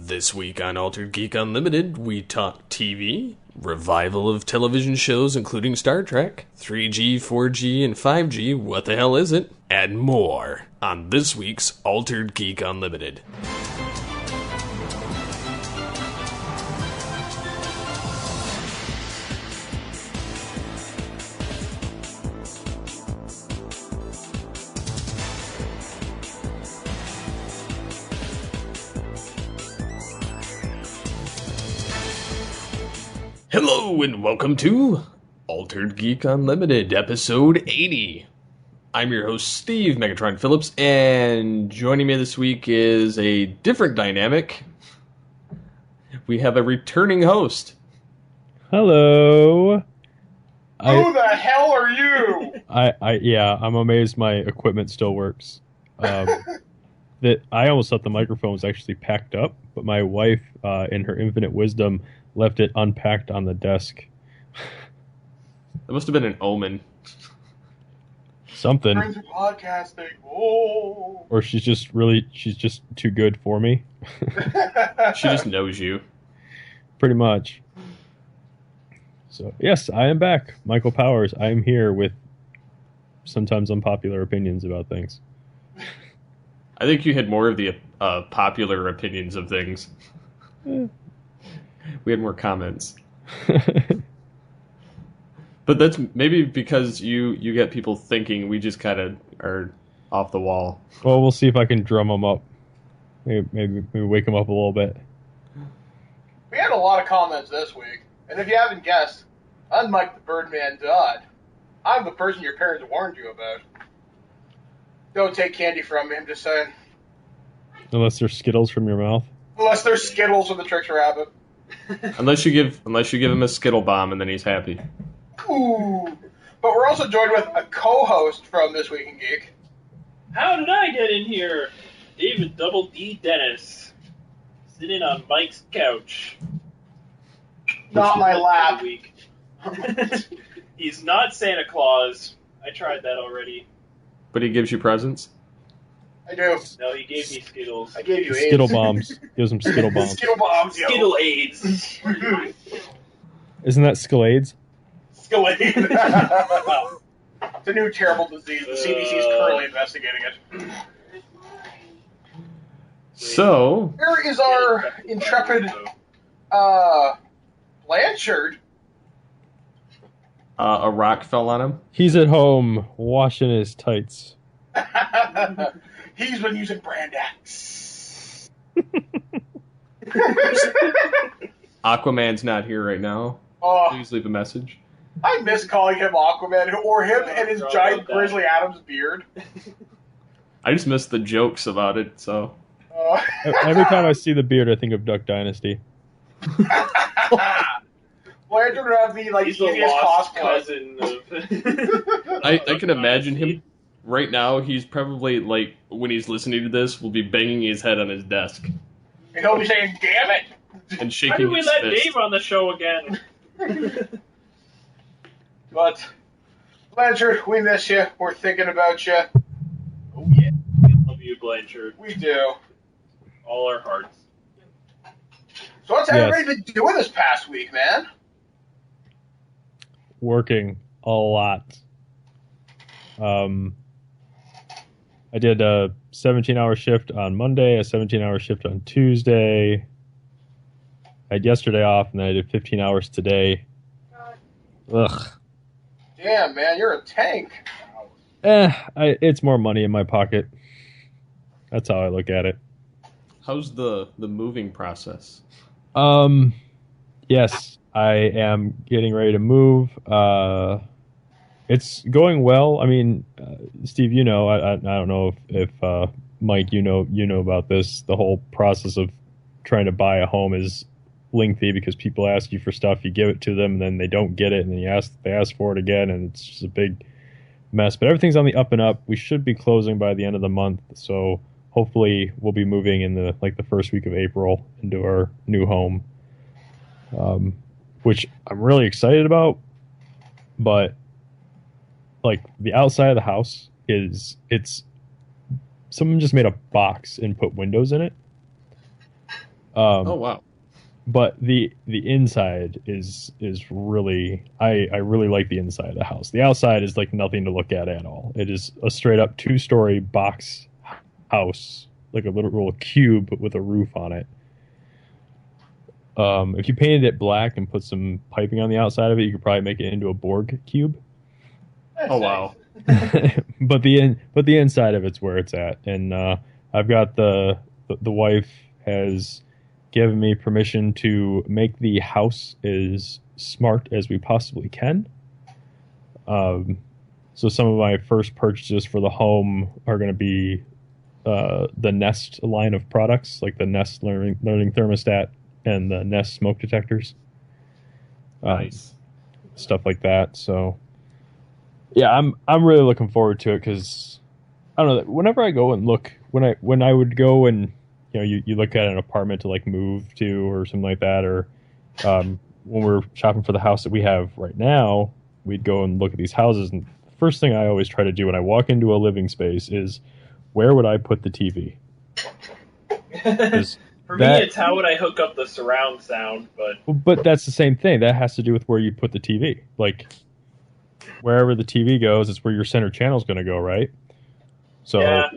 This week on Altered Geek Unlimited, we talk TV, revival of television shows including Star Trek, 3G, 4G, and 5G, what the hell is it, and more on this week's Altered Geek Unlimited. Hello and welcome to Altered Geek Unlimited, episode 80. I'm your host, Steve Megatron Phillips, and joining me this week is a different dynamic. We have a returning host. Hello. Who the hell are you? I'm amazed my equipment still works. That I almost thought the microphone was actually packed up, but my wife, in her infinite wisdom, left it unpacked on the desk. That must have been an omen. Something. Friends are podcasting. Oh. Or she's just too good for me. She just knows you. Pretty much. So, yes, I am back. Michael Powers. I am here with sometimes unpopular opinions about things. I think you had more of the popular opinions of things. We had more comments. But that's maybe because you get people thinking. We just kind of are off the wall. Well, we'll see if I can drum them up. Maybe wake them up a little bit. We had a lot of comments this week, and if you haven't guessed, unlike the Birdman Dodd, I'm the person your parents warned you about. Don't take candy from me, I'm just saying. Unless there's Skittles from your mouth. Unless there's Skittles with the Tricks Rabbit. Unless you give him a Skittle bomb and then he's happy. Ooh. But we're also joined with a co-host from This Week in Geek. How did I get in here? David Double D Dennis. Sitting on Mike's couch. Not my lap. He's not Santa Claus. I tried that already. But he gives you presents? I do. No, he gave me Skittles. I gave you AIDS. Skittle bombs. Gives them Skittle bombs. Skittle bombs, yo. Skittle AIDS. Isn't that Skillades? Skillade. It's a new terrible disease. The CDC is currently investigating it. So, Here is our intrepid Blanchard. a rock fell on him. He's at home washing his tights. He's been using Brand X. Aquaman's not here right now. Oh, Please leave a message. I miss calling him Aquaman, or him and his giant Grizzly Adams beard. I just missed the jokes about it, so. Every time I see the beard, I think of Duck Dynasty. Blanchard would have the He's the easiest lost cosplay. cousin of... I can imagine him. Right now, he's probably, like, when he's listening to this, will be banging his head on his desk. And he'll be saying, "Damn it!" And Why shaking did we his let fist. Dave on the show again? But Blanchard, we miss you. We're thinking about you. Oh yeah, we love you, Blanchard. We do. All our hearts. So what's Yes. everybody been doing this past week, man? Working a lot. I did a 17-hour shift on Monday, a 17-hour shift on Tuesday. I had yesterday off, and then I did 15 hours today. Ugh. Damn, man, you're a tank. It's more money in my pocket. That's how I look at it. How's the moving process? Yes, I am getting ready to move. It's going well. I mean, Steve, you know, I don't know if Mike, you know about this. The whole process of trying to buy a home is lengthy because people ask you for stuff, you give it to them, and then they don't get it, and then they ask for it again, and it's just a big mess. But everything's on the up and up. We should be closing by the end of the month, so hopefully we'll be moving in the first week of April into our new home, which I'm really excited about. But like the outside of the house it's someone just made a box and put windows in it. Oh wow. But the inside is really I really like the inside of the house. The outside is like nothing to look at all. It is a straight up 2-story box house, like a little cube with a roof on it. If you painted it black and put some piping on the outside of it, you could probably make it into a Borg cube. That's Oh wow. But the inside of it's where it's at, and I've got the wife has given me permission to make the house as smart as we possibly can. So some of my first purchases for the home are going to be the Nest line of products, like the Nest learning thermostat and the Nest smoke detectors. Nice. Stuff like that. So yeah, I'm really looking forward to it because I don't know. Whenever I go and look, when I would go and you look at an apartment to like move to or something like that, or when we're shopping for the house that we have right now, we'd go and look at these houses, and the first thing I always try to do when I walk into a living space is where would I put the TV? For me, it's how would I hook up the surround sound, but that's the same thing. That has to do with where you put the TV. Like wherever the TV goes, it's where your center channel is going to go, right? So yeah.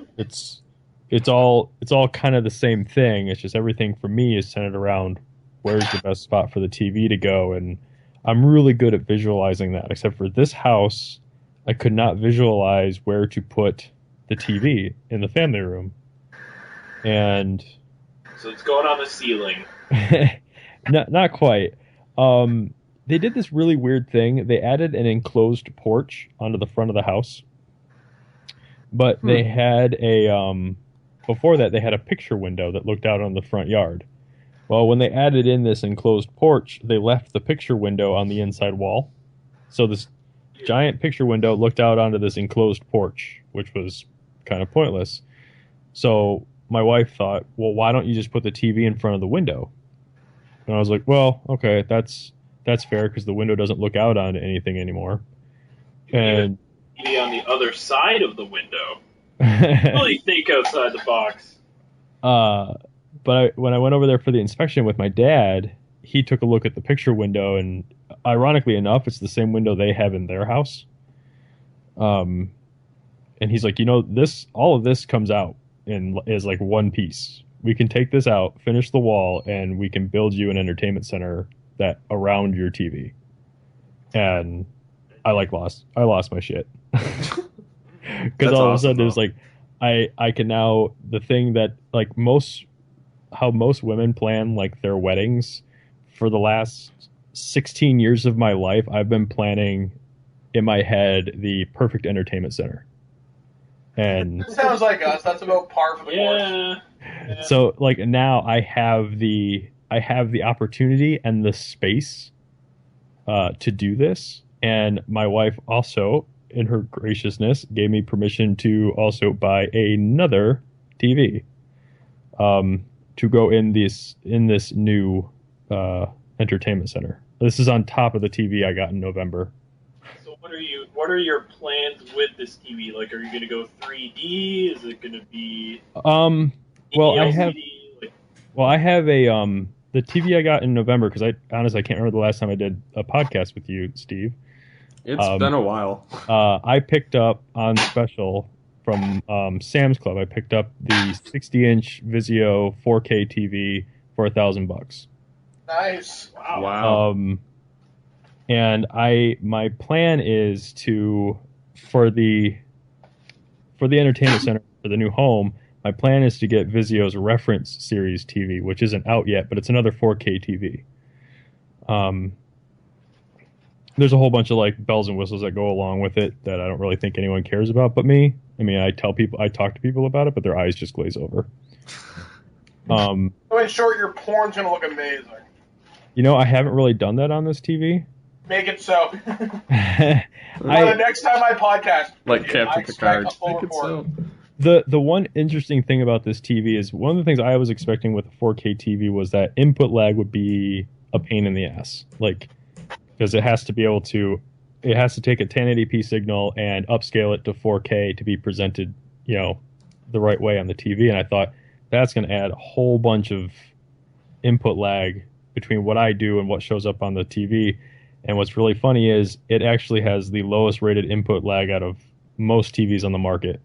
It's all kind of the same thing. It's just everything for me is centered around where's the best spot for the TV to go, and I'm really good at visualizing that. Except for this house, I could not visualize where to put the TV in the family room, and so it's going on the ceiling. not quite. They did this really weird thing. They added an enclosed porch onto the front of the house, but they had before that, they had a picture window that looked out on the front yard. Well, when they added in this enclosed porch, they left the picture window on the inside wall. So this giant picture window looked out onto this enclosed porch, which was kind of pointless. So my wife thought, well, why don't you just put the TV in front of the window? And I was like, well, okay, that's fair because the window doesn't look out onto anything anymore. And TV on the other side of the window. Really think outside the box. But when I went over there for the inspection with my dad, he took a look at the picture window, and ironically enough, it's the same window they have in their house. And he's like, all of this comes out is like one piece. We can take this out, finish the wall, and we can build you an entertainment center that around your TV. And I lost my shit. Because all of a sudden it was like, I can now, the thing that like how most women plan like their weddings, for the last 16 years of my life, I've been planning in my head the perfect entertainment center. And it sounds like us. That's about par for the course. Yeah. So like now I have the opportunity and the space to do this, and my wife also, in her graciousness, gave me permission to also buy another TV to go in this new entertainment center. This is on top of the TV I got in November. So what are your plans with this TV? Like, are you going to go 3D? Is it going to be well, I have LCD? the TV I got in November, because I honestly can't remember the last time I did a podcast with you, Steve. It's been a while. I picked up on special from Sam's Club. I picked up the 60-inch Vizio 4K TV for $1,000. Nice. Wow. And my plan is for the entertainment center for the new home. My plan is to get Vizio's reference series TV, which isn't out yet, but it's another 4K TV. There's a whole bunch of like bells and whistles that go along with it that I don't really think anyone cares about but me. I mean, I talk to people about it, but their eyes just glaze over. So in short, your porn's gonna look amazing. I haven't really done that on this TV. Make it so. The The next time I podcast, Like I Captain expect Picard. a full Make it report. so. The one interesting thing about this TV is one of the things I was expecting with a 4K TV was that input lag would be a pain in the ass. Like, because it has to take a 1080p signal and upscale it to 4K to be presented, the right way on the TV. And I thought that's going to add a whole bunch of input lag between what I do and what shows up on the TV. And what's really funny is it actually has the lowest rated input lag out of most TVs on the market.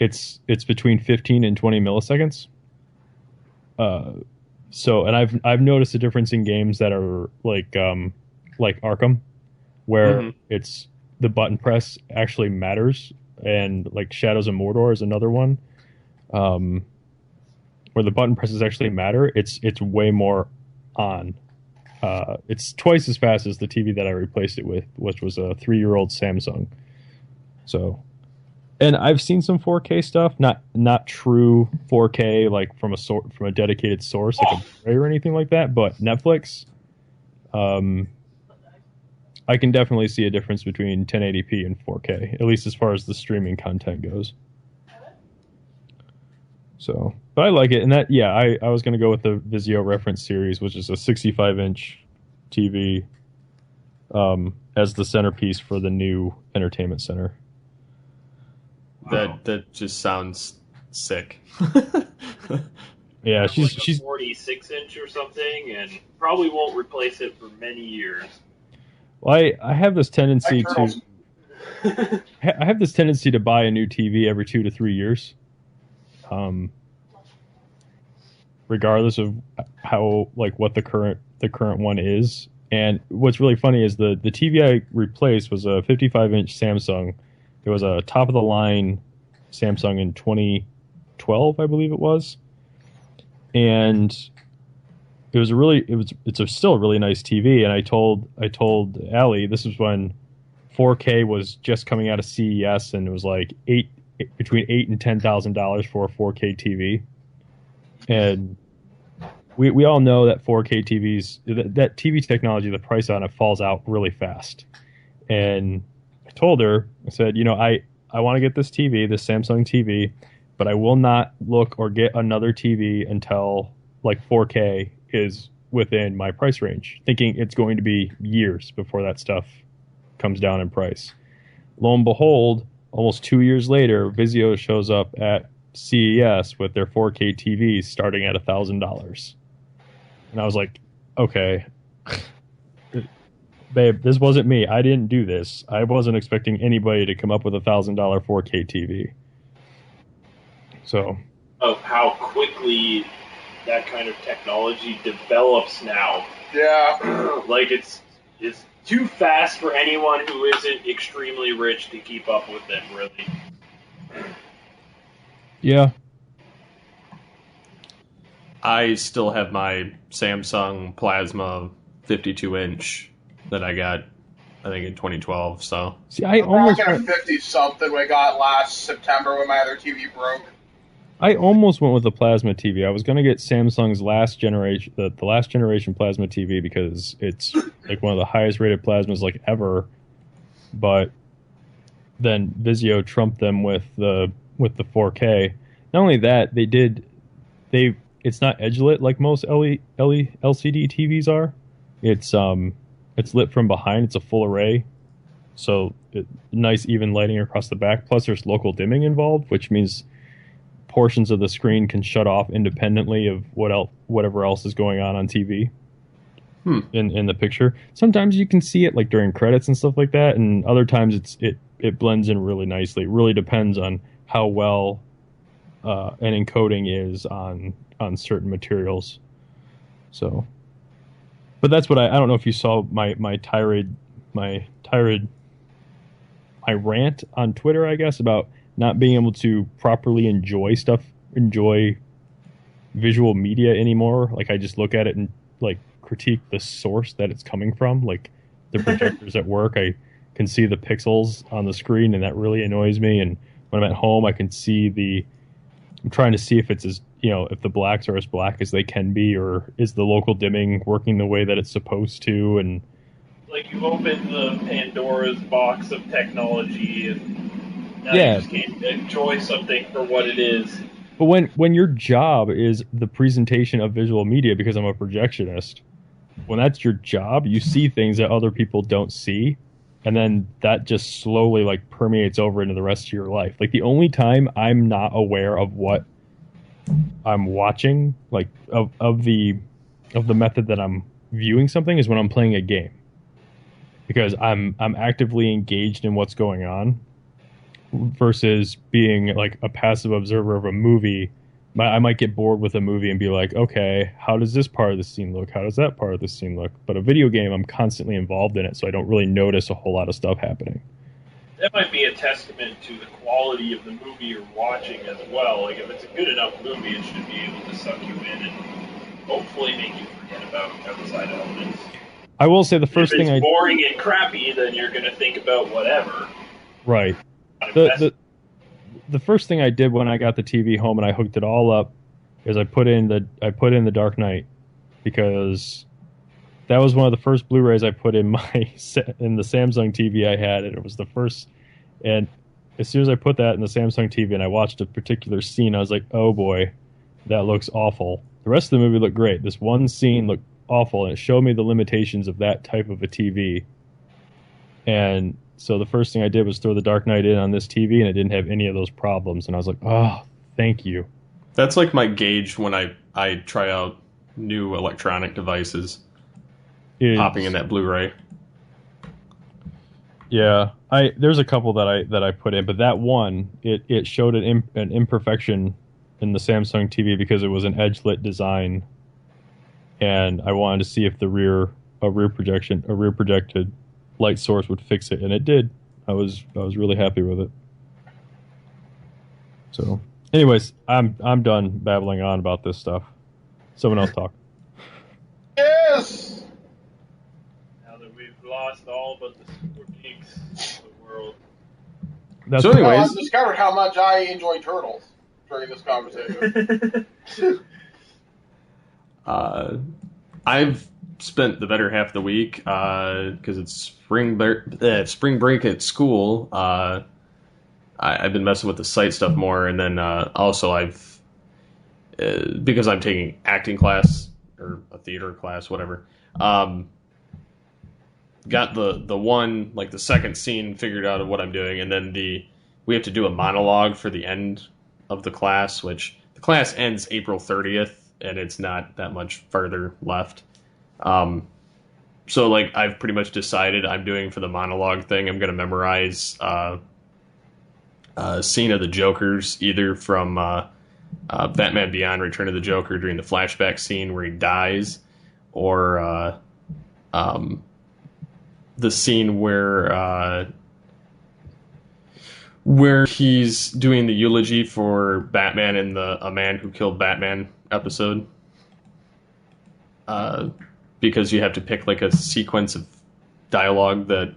It's between 15 and 20 milliseconds. And I've noticed a difference in games that are like Arkham, where it's the button press actually matters, and like Shadows of Mordor is another one, where the button presses actually matter. It's way more on. It's twice as fast as the TV that I replaced it with, which was a 3-year-old Samsung. So, and I've seen some 4K stuff, not true 4K like from a dedicated source like a Blu-ray or anything like that, but Netflix. I can definitely see a difference between 1080p and 4K, at least as far as the streaming content goes. So, but I like it, and I was going to go with the Vizio Reference Series, which is a 65-inch TV, as the centerpiece for the new entertainment center. That just sounds sick. Yeah, she's 46-inch or something, and probably won't replace it for many years. Well, I have this tendency to buy a new TV every 2 to 3 years, regardless of how what the current one is. And what's really funny is the TV I replaced was a 55-inch Samsung. It was a top of the line Samsung in 2012, I believe it was, and it's still a really nice TV. And I told Allie, this is when 4K was just coming out of CES, and it was like between $8,000 and $10,000 for a 4K TV. And we all know that 4K TVs, that TV technology, the price on it falls out really fast. And I told her, I said, I want to get this TV, this Samsung TV, but I will not look or get another TV until 4K is within my price range, thinking it's going to be years before that stuff comes down in price. Lo and behold, almost 2 years later, Vizio shows up at CES with their 4K TVs starting at $1,000. And I was like, okay, babe, this wasn't me. I didn't do this. I wasn't expecting anybody to come up with $1,000 4K TV. So, of how quickly that kind of technology develops now. Yeah. It's too fast for anyone who isn't extremely rich to keep up with it, really. Yeah. I still have my Samsung Plasma 52-inch that I got, I think, in 2012. So, see, I almost back in a 50-something we got last September when my other TV broke. I almost went with the plasma TV. I was going to get Samsung's last generation, the last generation plasma TV, because it's like one of the highest rated plasmas ever. But then Vizio trumped them with the 4K. Not only that, it's not edge lit like most LCD TVs are. It's lit from behind. It's a full array, so nice even lighting across the back. Plus, there's local dimming involved, which means portions of the screen can shut off independently of whatever else is going on TV in the picture. Sometimes you can see it during credits and stuff like that, and other times it blends in really nicely. It really depends on how well an encoding is on certain materials. So, but that's what I don't know if you saw my rant on Twitter, I guess, about not being able to properly enjoy visual media anymore. I just look at it and critique the source that it's coming from. The projectors at work, I can see the pixels on the screen, and that really annoys me. And when I'm at home, I can see I'm trying to see if it's if the blacks are as black as they can be, or is the local dimming working the way that it's supposed to. And you open the Pandora's box of technology, and now yeah, you just can't enjoy something for what it is. But when your job is the presentation of visual media, because I'm a projectionist, when that's your job, you see things that other people don't see, and then that just slowly permeates over into the rest of your life. The only time I'm not aware of what I'm watching, like of the method that I'm viewing something, is when I'm playing a game, because I'm actively engaged in what's going on, versus being like a passive observer of a movie. I might get bored with a movie and be like, okay, how does this part of the scene look? How does that part of the scene look? But a video game, I'm constantly involved in it, so I don't really notice a whole lot of stuff happening. That might be a testament to the quality of the movie you're watching as well. Like, if it's a good enough movie, it should be able to suck you in and hopefully make you forget about outside elements. I will say the first thing if it's boring and crappy, then you're going to think about whatever. Right. The first thing I did when I got the TV home and I hooked it all up is I put in the Dark Knight, because that was one of the first Blu-rays I put in the Samsung TV I had, and it was the first. And as soon as I put that in the Samsung TV and I watched a particular scene, I was like, oh boy, that looks awful. The rest of the movie looked great. This one scene looked awful, and it showed me the limitations of that type of a TV. And so the first thing I did was throw the Dark Knight in on this TV, and it didn't have any of those problems. And I was like, oh, thank you. That's like my gauge when I try out new electronic devices. Popping in that Blu-ray. Yeah, there's a couple that I put in, but that one, it showed an imperfection in the Samsung TV because it was an edge-lit design, and I wanted to see if a rear projected light source would fix it, and it did. I was really happy with it. So, anyways, I'm done babbling on about this stuff. Someone else talk. Yes. Now that we've lost all but the super geeks of the world. So, anyways, I've discovered how much I enjoy turtles during this conversation. I've spent the better half of the week because it's spring break at school. I've been messing with the site stuff more, and then also I've because I'm taking acting class or a theater class, whatever. Got the one, like the second scene figured out of what I'm doing, and then we have to do a monologue for the end of the class, which the class ends April 30th, and it's not that much further left. So like I've pretty much decided I'm doing for the monologue thing, I'm going to memorize a scene of the Joker's, either from Batman Beyond Return of the Joker during the flashback scene where he dies, or the scene where he's doing the eulogy for Batman in the A Man Who Killed Batman episode. Because you have to pick like a sequence of dialogue that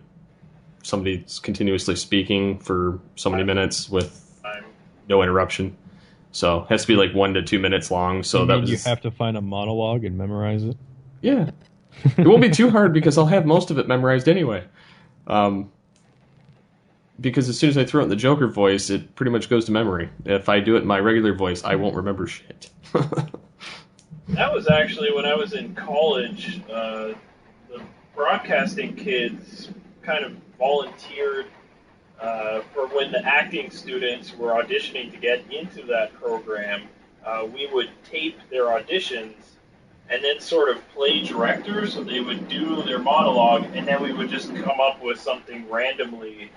somebody's continuously speaking for so many minutes with no interruption. So it has to be like 1 to 2 minutes long. So you have to find a monologue and memorize it? Yeah. It won't be too hard because I'll have most of it memorized anyway. Because as soon as I throw it in the Joker voice, it pretty much goes to memory. If I do it in my regular voice, I won't remember shit. That was actually when I was in college. The broadcasting kids kind of volunteered for when the acting students were auditioning to get into that program. We would tape their auditions and then sort of play director, so they would do their monologue, and then we would just come up with something randomly.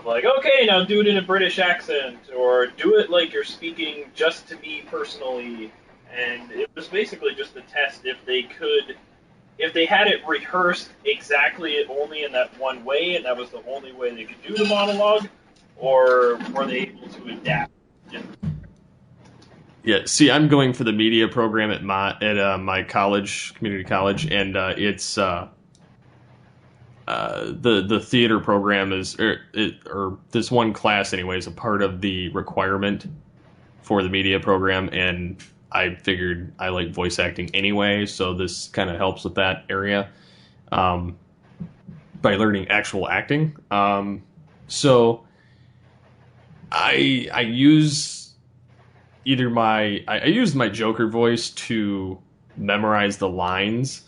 Like, okay, now do it in a British accent, or do it like you're speaking just to me personally. And it was basically just a test if they had it rehearsed exactly only in that one way, and that was the only way they could do the monologue, or were they able to adapt? Yeah, see, I'm going for the media program at my college, community college, and it's the theater program is, or this one class anyway, is a part of the requirement for the media program, and I figured I like voice acting anyway, so this kind of helps with that area by learning actual acting. So I use I used my Joker voice to memorize the lines,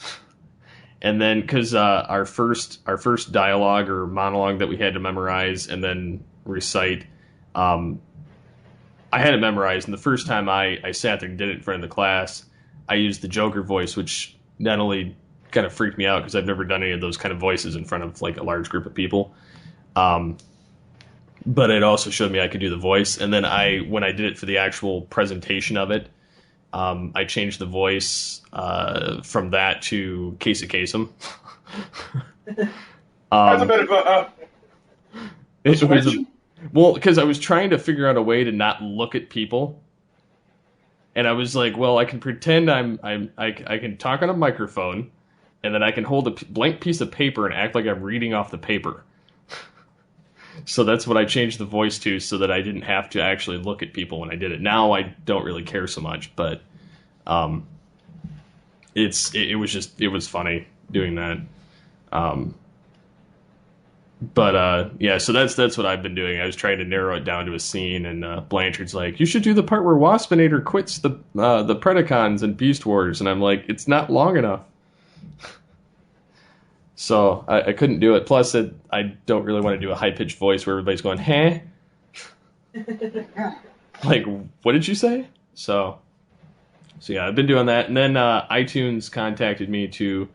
and then because our first dialogue or monologue that we had to memorize and then recite, I had it memorized, and the first time I sat there and did it in front of the class, I used the Joker voice, which not only kind of freaked me out because I've never done any of those kind of voices in front of like a large group of people, but it also showed me I could do the voice. And then when I did it for the actual presentation of it, I changed the voice from that to Casey Kasem. That's a bit of a switch. Well, because I was trying to figure out a way to not look at people, and I was like, well, I can pretend I can talk on a microphone, and then I can hold a blank piece of paper and act like I'm reading off the paper. So that's what I changed the voice to, so that I didn't have to actually look at people when I did it. Now I don't really care so much, but it was funny doing that. Yeah, so that's what I've been doing. I was trying to narrow it down to a scene, and Blanchard's like, you should do the part where Waspinator quits the Predacons in Beast Wars, and I'm like, it's not long enough. So I couldn't do it. Plus, I don't really want to do a high-pitched voice where everybody's going, huh? Like, what did you say? So yeah, I've been doing that. And then iTunes contacted me to,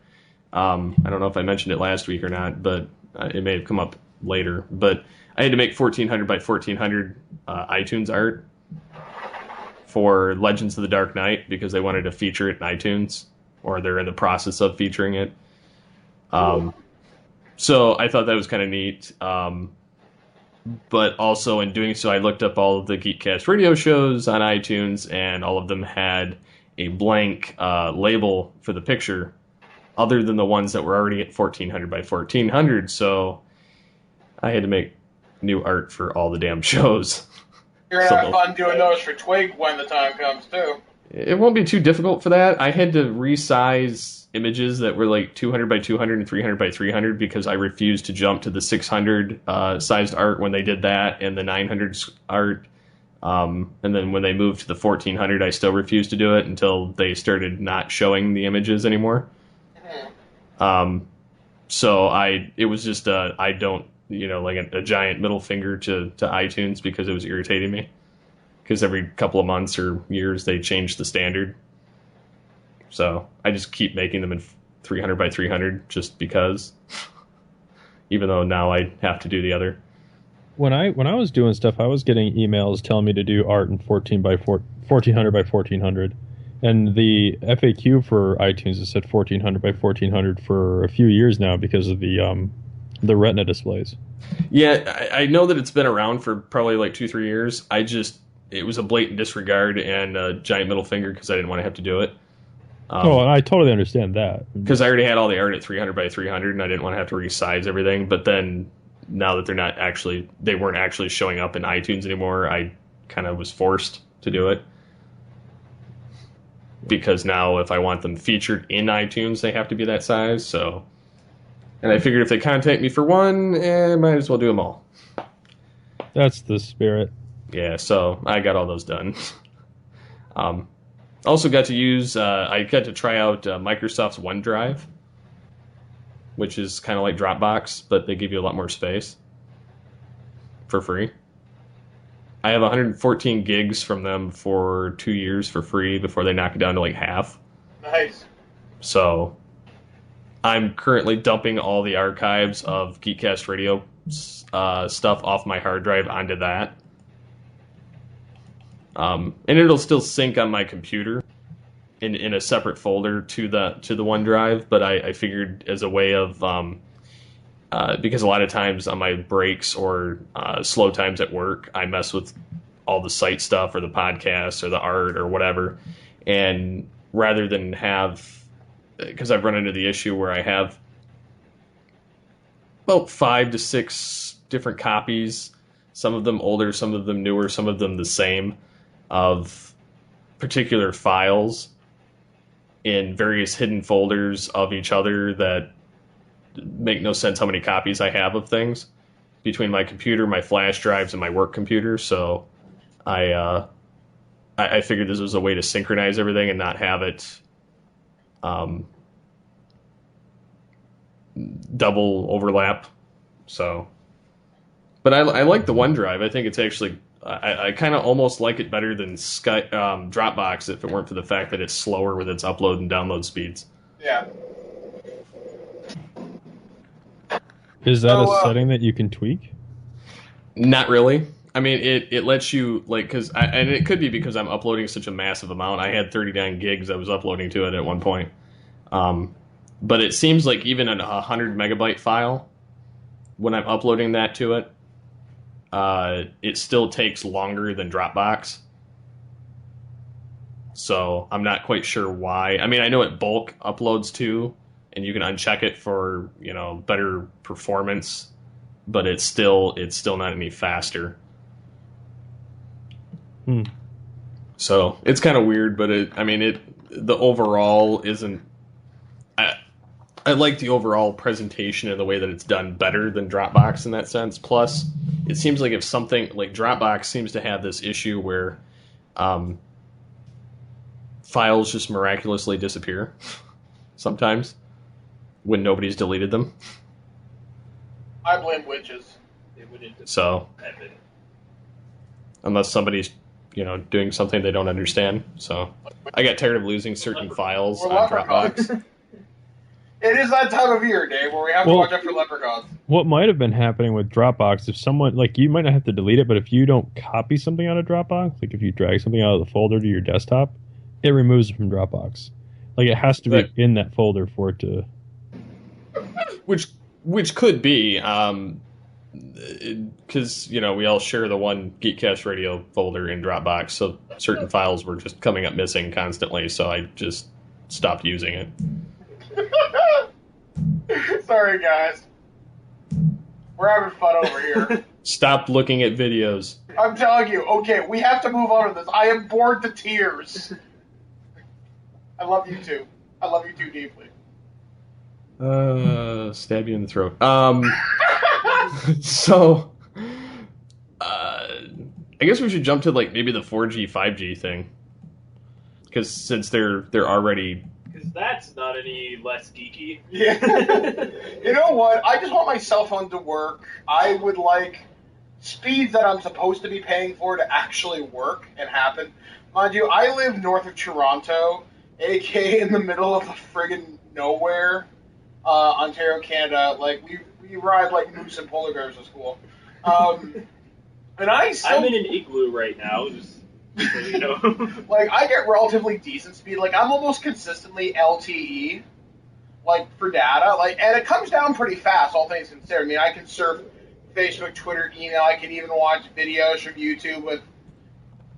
I don't know if I mentioned it last week or not, but it may have come up later. But I had to make 1400 by 1400 iTunes art for Legends of the Dark Knight because they wanted to feature it in iTunes, or they're in the process of featuring it. So I thought that was kind of neat. But also in doing so, I looked up all of the Geekcast radio shows on iTunes, and all of them had a blank label for the picture, other than the ones that were already at 1400 by 1400. So I had to make new art for all the damn shows. You're going to have fun doing those for Twig when the time comes, too. It won't be too difficult for that. I had to resize images that were like 200 by 200 and 300 by 300 because I refused to jump to the 600 sized art when they did that, and the 900 art. And then when they moved to the 1400, I still refused to do it until they started not showing the images anymore. So it was just I don't, like a giant middle finger to iTunes because it was irritating me. Because every couple of months or years they change the standard. So I just keep making them in 300 by 300 just because. Even though now I have to do the other. When I was doing stuff, I was getting emails telling me to do art in 1400 by 1400. And the FAQ for iTunes has said 1400 by 1400 for a few years now because of the Retina displays. Yeah, I know that it's been around for probably like 2-3 years. It was a blatant disregard and a giant middle finger because I didn't want to have to do it. And I totally understand that. Because I already had all the art at 300 by 300, and I didn't want to have to resize everything. But then, now that they weren't actually showing up in iTunes anymore, I kind of was forced to do it. Because now, if I want them featured in iTunes, they have to be that size. So, and I figured if they contact me for one, I might as well do them all. That's the spirit. Yeah, so I got all those done. Also got to use, I got to try out Microsoft's OneDrive, which is kind of like Dropbox, but they give you a lot more space for free. I have 114 gigs from them for 2 years for free before they knock it down to like half. Nice. So I'm currently dumping all the archives of Geekcast Radio stuff off my hard drive onto that. And it'll still sync on my computer in a separate folder to the OneDrive, but I figured as a way of because a lot of times on my breaks or slow times at work, I mess with all the site stuff or the podcasts or the art or whatever, and rather than because I've run into the issue where I have about 5 to 6 different copies, some of them older, some of them newer, some of them the same, of particular files in various hidden folders of each other that make no sense how many copies I have of things between my computer, my flash drives, and my work computer. So I figured this was a way to synchronize everything and not have it double overlap. So, but I like the OneDrive. I think it's actually I kind of almost like it better than Dropbox if it weren't for the fact that it's slower with its upload and download speeds. Yeah. Is that a setting that you can tweak? Not really. I mean, it lets you, like, and it could be because I'm uploading such a massive amount. I had 39 gigs I was uploading to it at one point. But it seems like even a 100 megabyte file, when I'm uploading that to it, it still takes longer than Dropbox. So I'm not quite sure why. I mean, I know it bulk uploads too, and you can uncheck it for, better performance, but it's still not any faster. So it's kind of weird, but the overall isn't. I like the overall presentation and the way that it's done better than Dropbox in that sense. Plus, it seems like if something like Dropbox seems to have this issue where files just miraculously disappear sometimes when nobody's deleted them. I blame witches. So, unless somebody's doing something they don't understand. So, I got tired of losing certain files on Dropbox. It is that time of year, Dave, where we have to watch out for leprechauns. What might have been happening with Dropbox, if someone, like, you might not have to delete it, but if you don't copy something out of Dropbox, like if you drag something out of the folder to your desktop, it removes it from Dropbox. Like, it has to be in that folder for it to... Which could be, because, we all share the one Geekcast Radio folder in Dropbox, so certain files were just coming up missing constantly, so I just stopped using it. Sorry, guys. We're having fun over here. Stop looking at videos. I'm telling you, okay, we have to move on to this. I am bored to tears. I love you too. I love you too deeply. Stab you in the throat. So, I guess we should jump to maybe the 4G, 5G thing, because since they're already. Because that's not any less geeky. Yeah. You know what? I just want my cell phone to work. I would like speeds that I'm supposed to be paying for to actually work and happen. Mind you, I live north of Toronto, aka in the middle of the friggin' nowhere, Ontario, Canada. Like, we ride like moose and polar bears to school. And I'm in an igloo right now, just so you know. Like, I get relatively decent speed. Like, I'm almost consistently LTE, for data. And it comes down pretty fast, all things considered. I mean, I can surf Facebook, Twitter, email. I can even watch videos from YouTube with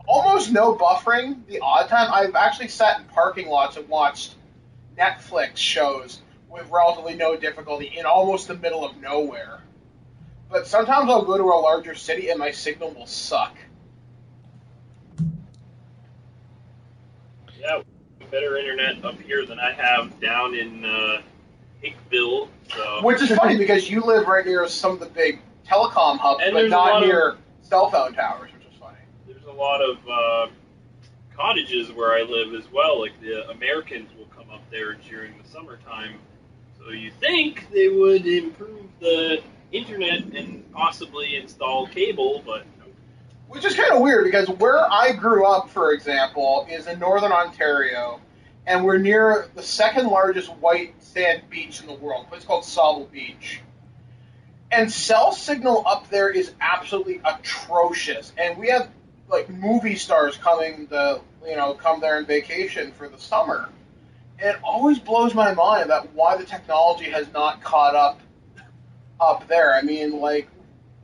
almost no buffering. The odd time, I've actually sat in parking lots and watched Netflix shows with relatively no difficulty in almost the middle of nowhere. But sometimes I'll go to a larger city and my signal will suck. Yeah, better internet up here than I have down in Hickville. So. Which is funny because you live right near some of the big telecom hubs, and but not near cell phone towers, which is funny. There's a lot of cottages where I live as well. Like, the Americans will come up there during the summertime. So you think they would improve the internet and possibly install cable, but nope. Which is kind of weird because where I grew up, for example, is in northern Ontario, and we're near the second largest white sand beach in the world. It's called Sauble Beach. And cell signal up there is absolutely atrocious. And we have movie stars coming to come there on vacation for the summer. And it always blows my mind that why the technology has not caught up there. I mean,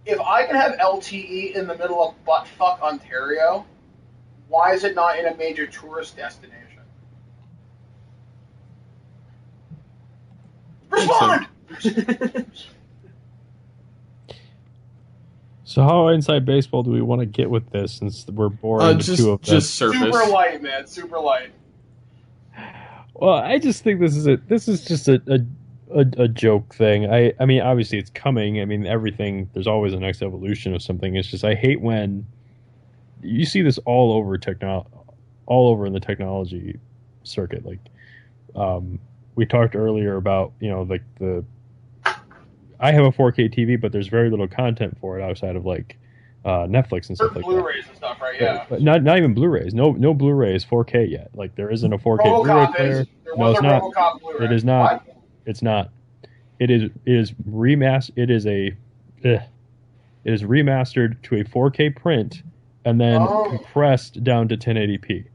if I can have LTE in the middle of buttfuck Ontario, why is it not in a major tourist destination? Respond! So how inside baseball do we want to get with this, since we're boring the two of them? Just surface. Super light, man. Super light. Well, I just think this is just a joke thing. I mean, obviously it's coming. I mean, everything, there's always a next evolution of something. It's just, I hate when you see this all over in the technology circuit. We talked earlier about, I have a 4K TV, but there's very little content for it outside of Netflix and stuff Certain like Blu-rays and stuff, right? Yeah. But not even Blu-rays. No Blu-ray is 4K yet. Like there isn't a 4K Blu-ray RoboCop player. is. There No, was it's a not. RoboCop Blu-ray. It is not. What? It's not. It is remastered. It is a. It is remastered to a 4K print and then compressed down to 1080p.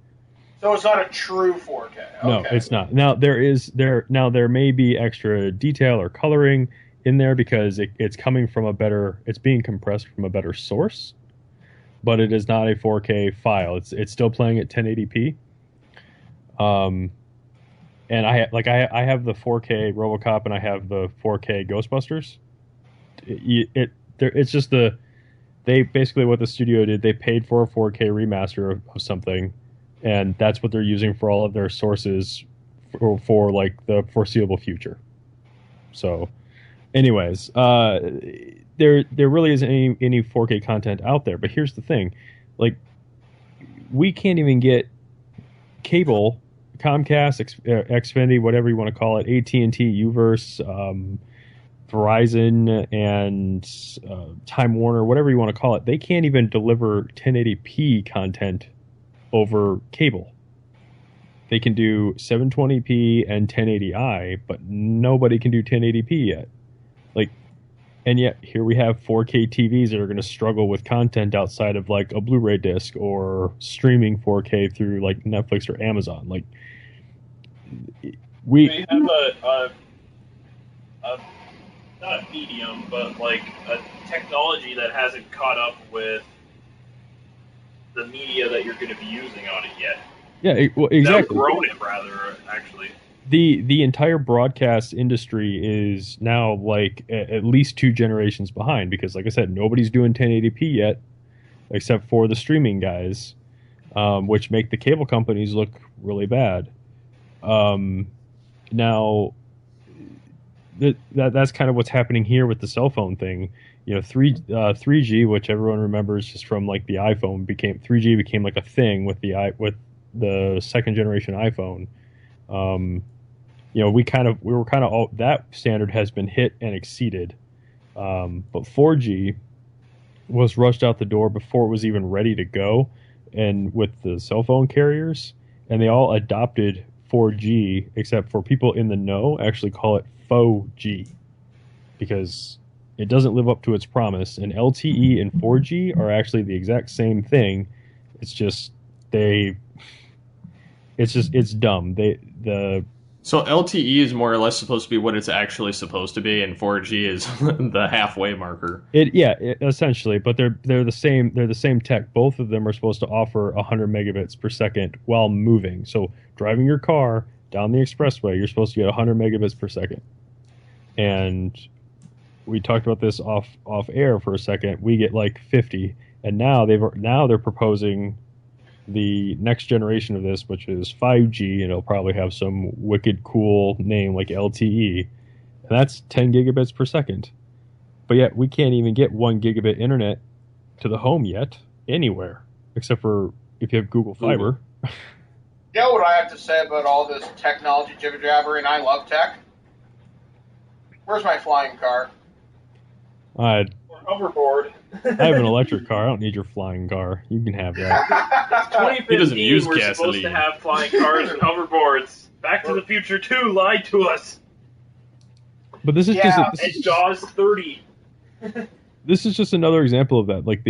So it's not a true 4K. Okay. No, it's not. Now there may be extra detail or coloring in there because it's coming from a better. It's being compressed from a better source, but it is not a 4K file. It's still playing at 1080p. And I have the 4K RoboCop and I have the 4K Ghostbusters. It's just they basically what the studio did. They paid for a 4K remaster of something, and that's what they're using for all of their sources for like the foreseeable future. So, anyways, there really isn't any 4K content out there. But here's the thing, like we can't even get cable. Comcast, Xfinity, whatever you want to call it, AT&T, Uverse, Verizon, and Time Warner, whatever you want to call it, they can't even deliver 1080p content over cable. They can do 720p and 1080i, but nobody can do 1080p yet. And yet here we have 4K TVs that are going to struggle with content outside of like a Blu-ray disc or streaming 4K through like Netflix or Amazon. Like we have a not a medium, but like a technology that hasn't caught up with the media that you're going to be using on it yet. Yeah, well, exactly. Grown it rather, actually. The entire broadcast industry is now like at least 2 generations behind because, like I said, nobody's doing 1080p yet, except for the streaming guys, which make the cable companies look really bad. Now, that's kind of what's happening here with the cell phone thing. You know, 3G, which everyone remembers just from like the iPhone, 3G became like a thing with the second generation iPhone. You know, we were kind of all that standard has been hit and exceeded. But 4G was rushed out the door before it was even ready to go, and with the cell phone carriers, and they all adopted 4G, except for people in the know actually call it faux G because it doesn't live up to its promise. And LTE and 4G are actually the exact same thing. It's just it's dumb. So LTE is more or less supposed to be what it's actually supposed to be, and 4G is the halfway marker. Essentially, but they're the same. They're the same tech. Both of them are supposed to offer 100 megabits per second while moving. So driving your car down the expressway, you're supposed to get 100 megabits per second. And we talked about this off air for a second. We get like 50, and now they're proposing the next generation of this, which is 5G, and it'll probably have some wicked cool name like LTE, and that's 10 gigabits per second. But yet we can't even get 1 gigabit internet to the home yet anywhere, except for if you have Google Fiber. You know what I have to say about all this technology jibber jabber, and I love tech? Where's my flying car? Or hoverboard. I have an electric car. I don't need your flying car. You can have that. It's 2015. He doesn't use we're gasoline. Supposed to have flying cars and hoverboards. Back to the Future 2 lied to us. But this is it's Jaws 30. This is just another example of that. Like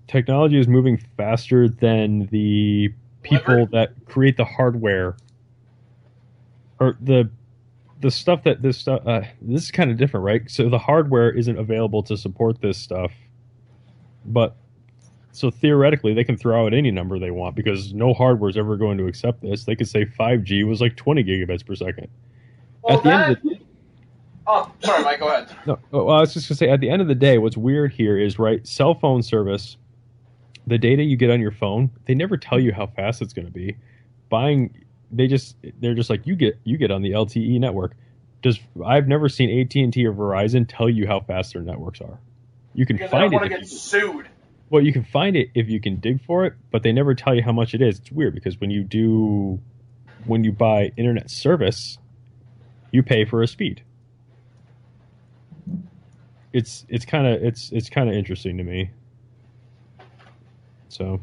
technology is moving faster than the people that create the hardware or the stuff that this is kind of different, right? So the hardware isn't available to support this stuff, but so theoretically they can throw out any number they want because no hardware is ever going to accept this. They could say 5G was like 20 gigabits per second. Well, oh, sorry, Mike, go ahead. No, well, I was just going to say, at the end of the day, what's weird here is, right, cell phone service, the data you get on your phone, they never tell you how fast it's going to be. They're just like, you get on the LTE network. I've never seen AT&T or Verizon tell you how fast their networks are. You can find it. Get sued. Well, you can find it if you can dig for it, but they never tell you how much it is. It's weird because when you buy internet service, you pay for a speed. It's kind of interesting to me. So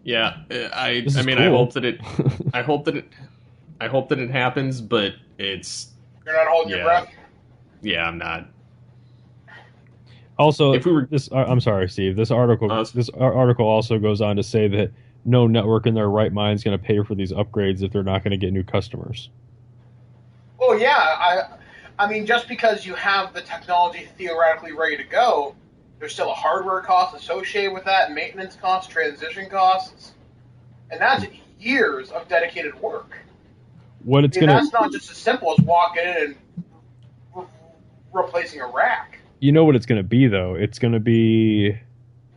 Yeah, I This is mean, cool. I hope that it happens, but it's You're not holding your breath. yeah, I'm not. also If we were- I'm sorry, Steve. This article also goes on to say that no network in their right mind is going to pay for these upgrades if they're not going to get new customers. Well, yeah, I mean, just because you have the technology theoretically ready to go, there's still a hardware cost associated with that, maintenance costs, transition costs, and that's years of dedicated work. What it's going That's not just as simple as walking in and replacing a rack. You know what it's going to be, though? It's going to be,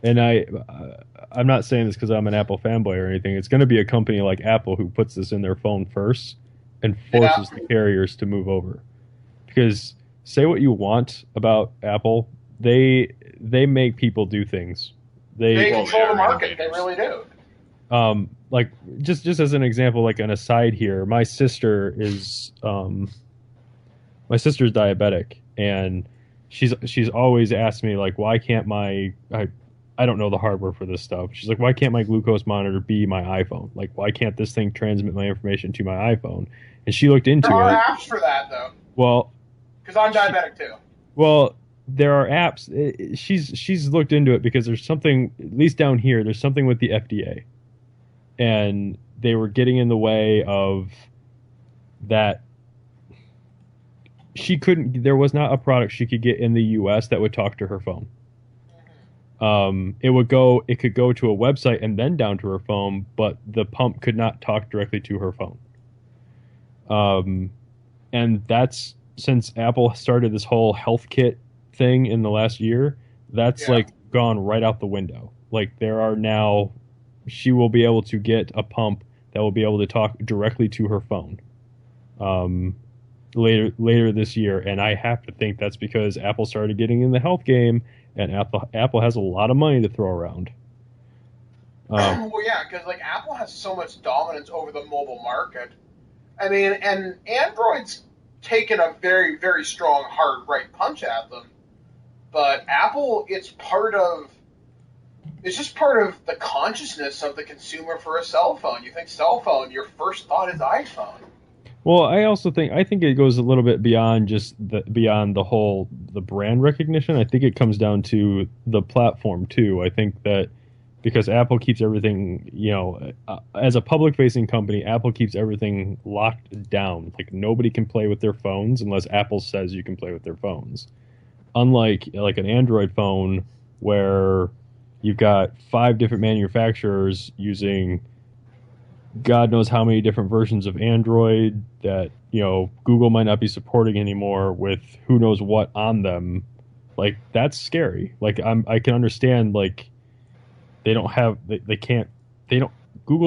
and I'm not saying this because I'm an Apple fanboy or anything. It's going to be a company like Apple who puts this in their phone first and forces the carriers to move over. Because say what you want about Apple, they make people do things. They Well, control they the are market. They innovators. really do. Like just as an example, like an aside here, my sister's diabetic, and she's always asked me, like, why can't I don't know the hardware for this stuff. She's like, why can't my glucose monitor be my iPhone? Like, why can't this thing transmit my information to my iPhone? And she looked into There are it. apps for that, though, Well, because I'm diabetic too. well, there are apps. She's looked into it because there's something, at least down here, there's something with the FDA, and they were getting in the way of that. There was not a product she could get in the U.S. that would talk to her phone. It could go to a website and then down to her phone, but the pump could not talk directly to her phone. And that's, since Apple started this whole health kit thing in the last year, that's like gone right out the window. Like, she will be able to get a pump that will be able to talk directly to her phone. Later this year, and I have to think that's because Apple started getting in the health game, and Apple has a lot of money to throw around. Well, yeah, because like Apple has so much dominance over the mobile market. I mean, and Android's taken a very, very strong, hard right punch at them. But Apple, it's just part of the consciousness of the consumer for a cell phone. You think cell phone, your first thought is iPhone. Well, I think it goes a little bit beyond just beyond the brand recognition. I think it comes down to the platform too. I think that because Apple keeps everything, as a public-facing company, Apple keeps everything locked down. Like, nobody can play with their phones unless Apple says you can play with their phones. Unlike like an Android phone where you've got 5 different manufacturers using God knows how many different versions of Android that, Google might not be supporting anymore with who knows what on them. Like, that's scary. Like, I can understand, like, Google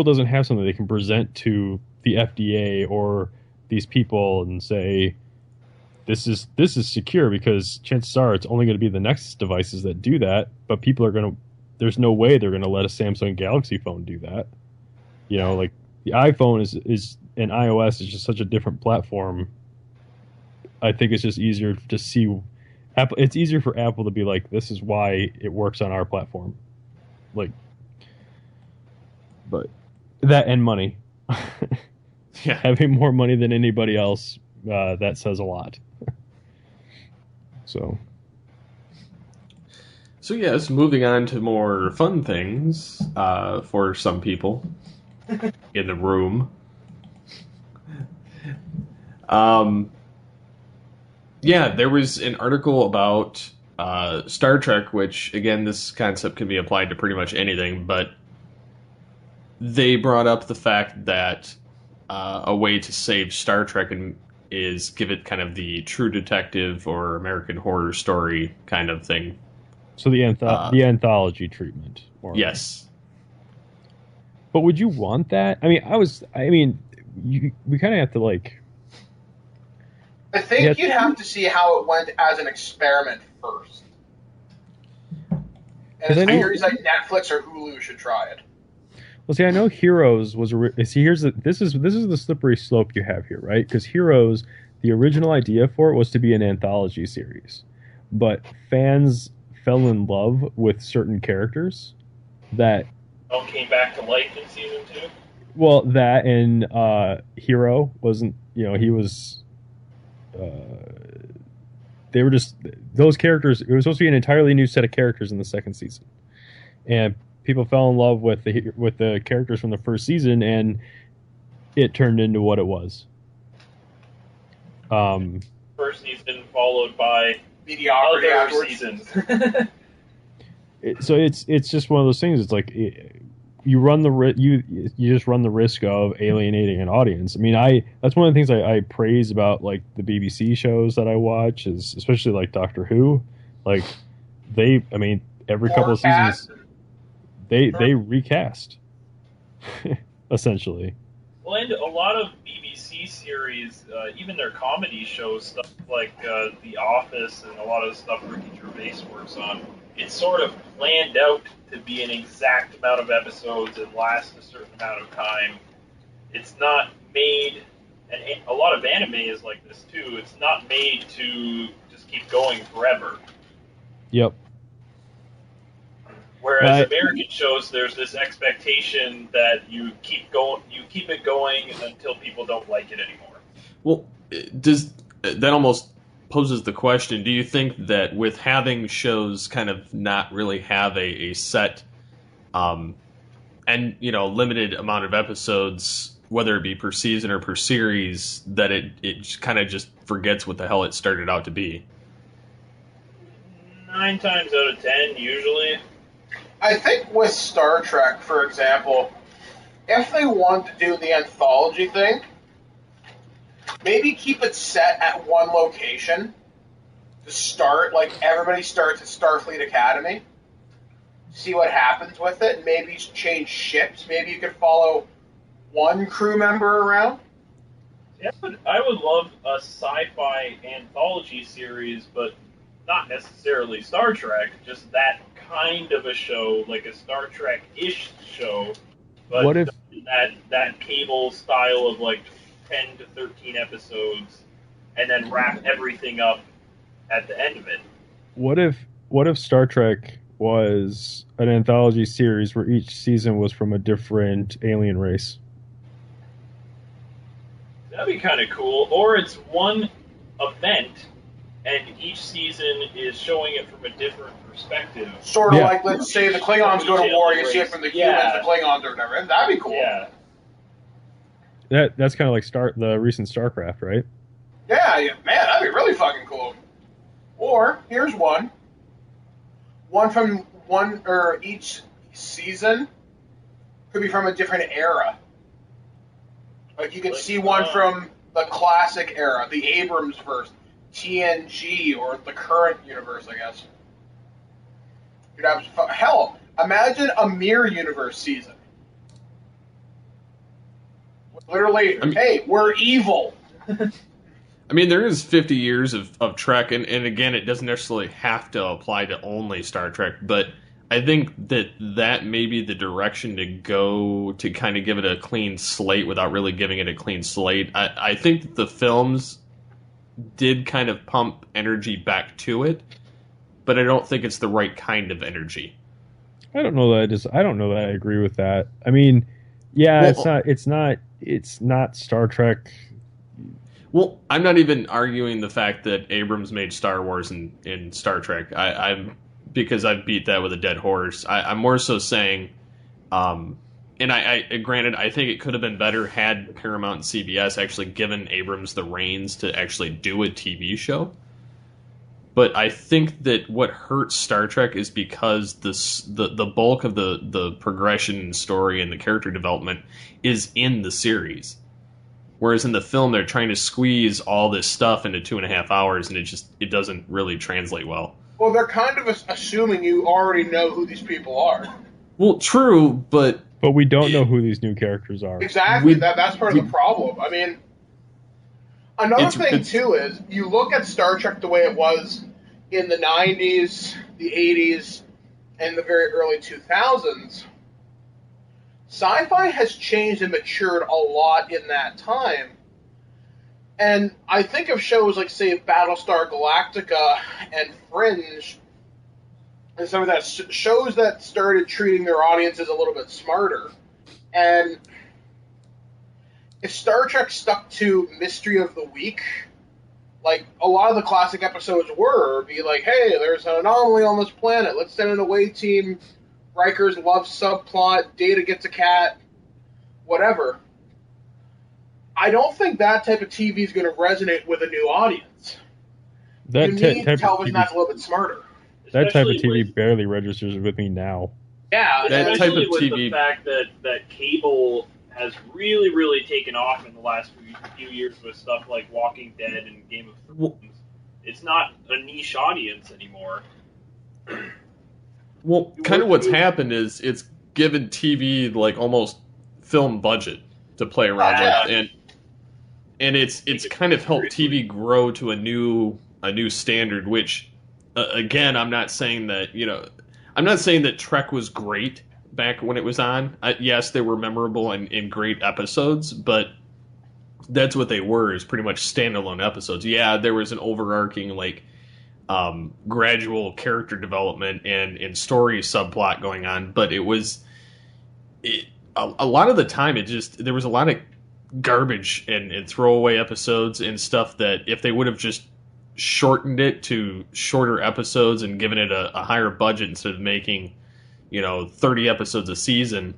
doesn't have something they can present to the FDA or these people and say, this is secure, because chances are it's only going to be the Nexus devices that do that, but there's no way they're going to let a Samsung Galaxy phone do that. Like, the iPhone is and iOS is just such a different platform. I think it's just easier to see Apple. It's easier for Apple to be like, this is why it works on our platform. Like, but that and money. Yeah. Having more money than anybody else, that says a lot. So yes, moving on to more fun things for some people in the room. There was an article about Star Trek, which, again, this concept can be applied to pretty much anything, but they brought up the fact that a way to save Star Trek is give it kind of the True Detective or American Horror Story kind of thing. So the anthology treatment. Yes. But would you want that? We kind of have to, like... I think you'd have to see how it went as an experiment first. And a series like Netflix or Hulu should try it. Well, see, I know Heroes was... this is the slippery slope you have here, right? Because Heroes, the original idea for it was to be an anthology series. But fans fell in love with certain characters that. Oh, came back to life in season 2? Well, that and Hero wasn't. He was. They were just those characters. It was supposed to be an entirely new set of characters in the second season, and people fell in love with the characters from the first season, and it turned into what it was. First season followed by mediocrity other afterwards. seasons. So it's just one of those things. It's like you run the you just run the risk of alienating an audience. I mean, that's one of the things I praise about like the BBC shows that I watch, is especially like Doctor Who. Like every couple of seasons they recast essentially. Well, and a lot of BBC series, even their comedy shows, stuff like The Office and a lot of the stuff Ricky Gervais works on, it's sort of planned out to be an exact amount of episodes and last a certain amount of time. It's not made, and a lot of anime is like this too, it's not made to just keep going forever. Yep. Whereas American shows, there's this expectation that you keep it going until people don't like it anymore. Well, that almost poses the question, do you think that with having shows kind of not really have a set and limited amount of episodes, whether it be per season or per series, that it kind of just forgets what the hell it started out to be? 9 times out of 10, usually. I think with Star Trek, for example, if they want to do the anthology thing, maybe keep it set at one location to start, like everybody starts at Starfleet Academy, see what happens with it, and maybe change ships. Maybe you could follow one crew member around. Yeah, I would love a sci-fi anthology series, but not necessarily Star Trek, just that kind of a show, like a Star Trek-ish show, but what if that cable style of like 10 to 13 episodes, and then wrap everything up at the end of it. What if Star Trek was an anthology series where each season was from a different alien race? That'd be kind of cool. Or it's one event, and each season is showing it from a different perspective. Sort of like, let's say the Klingons go to war, you see it from the humans, Yeah. the Klingons or whatever. That'd be cool. Yeah. That's kind of like the recent StarCraft, right? Yeah, man, that'd be really fucking cool. Or, here's one. Each season could be from a different era. Like, you could see one from the classic era, the Abrams verse, TNG, or the current universe, I guess. You'd have, hell, imagine a Mirror Universe season. Literally, hey, we're evil. I mean, there is 50 years of Trek, and again, it doesn't necessarily have to apply to only Star Trek, but I think that may be the direction to go to kind of give it a clean slate without really giving it a clean slate. I think that the films did kind of pump energy back to it, but I don't think it's the right kind of energy. I don't know that I agree with that. I mean, yeah, well, it's not Star Trek. Well, I'm not even arguing the fact that Abrams made Star Wars in Star Trek. Because I've beat that with a dead horse. I'm more so saying, and I granted, I think it could have been better had Paramount and CBS actually given Abrams the reins to actually do a TV show. But I think that what hurts Star Trek is because the bulk of the progression and story and the character development is in the series. Whereas in the film, they're trying to squeeze all this stuff into 2.5 hours, and it doesn't really translate well. Well, they're kind of assuming you already know who these people are. Well, true, but we don't know who these new characters are. Exactly. That's part of the problem. I mean, another thing, too, is you look at Star Trek the way it was in the 90s, the 80s, and the very early 2000s. Sci-fi has changed and matured a lot in that time. And I think of shows like, say, Battlestar Galactica and Fringe and some of that shows that started treating their audiences a little bit smarter. And if Star Trek stuck to Mystery of the Week, like a lot of the classic episodes be like, hey, there's an anomaly on this planet. Let's send an away team. Riker's love subplot. Data gets a cat. Whatever. I don't think that type of TV is going to resonate with a new audience. You need television that's a little bit smarter. That type of TV barely registers with me now. Yeah, that type of with TV. The fact that cable has really, really taken off in the last few years with stuff like Walking Dead and Game of Thrones. It's not a niche audience anymore. Well, kind of what's happened is it's given TV like almost film budget to play around with, and it's kind of helped TV grow to a new standard. Which, again, I'm not saying that Trek was great back when it was on. Yes, they were memorable and great episodes, but that's what they were, is pretty much standalone episodes. Yeah, there was an overarching gradual character development and story subplot going on, but a lot of the time there was a lot of garbage and throwaway episodes and stuff that if they would have just shortened it to shorter episodes and given it a higher budget instead of making 30 episodes a season,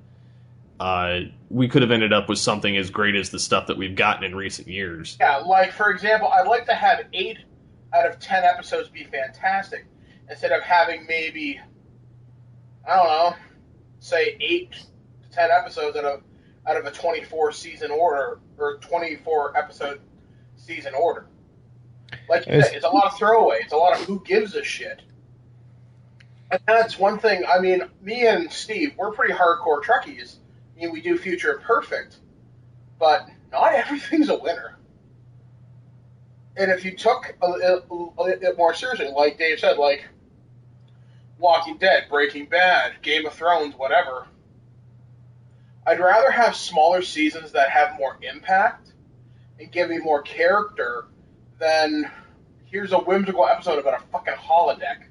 we could have ended up with something as great as the stuff that we've gotten in recent years. Yeah, like, for example, I'd like to have 8 out of 10 episodes be fantastic, instead of having maybe, I don't know, say 8 to 10 episodes out of a 24 season order, or 24 episode season order. Like you said, it's a lot of throwaway. It's a lot of who gives a shit. And that's one thing. I mean, me and Steve, we're pretty hardcore Trekkies. I mean, we do Future Perfect, but not everything's a winner. And if you took it more seriously, like Dave said, like Walking Dead, Breaking Bad, Game of Thrones, whatever, I'd rather have smaller seasons that have more impact and give me more character than here's a whimsical episode about a fucking holodeck.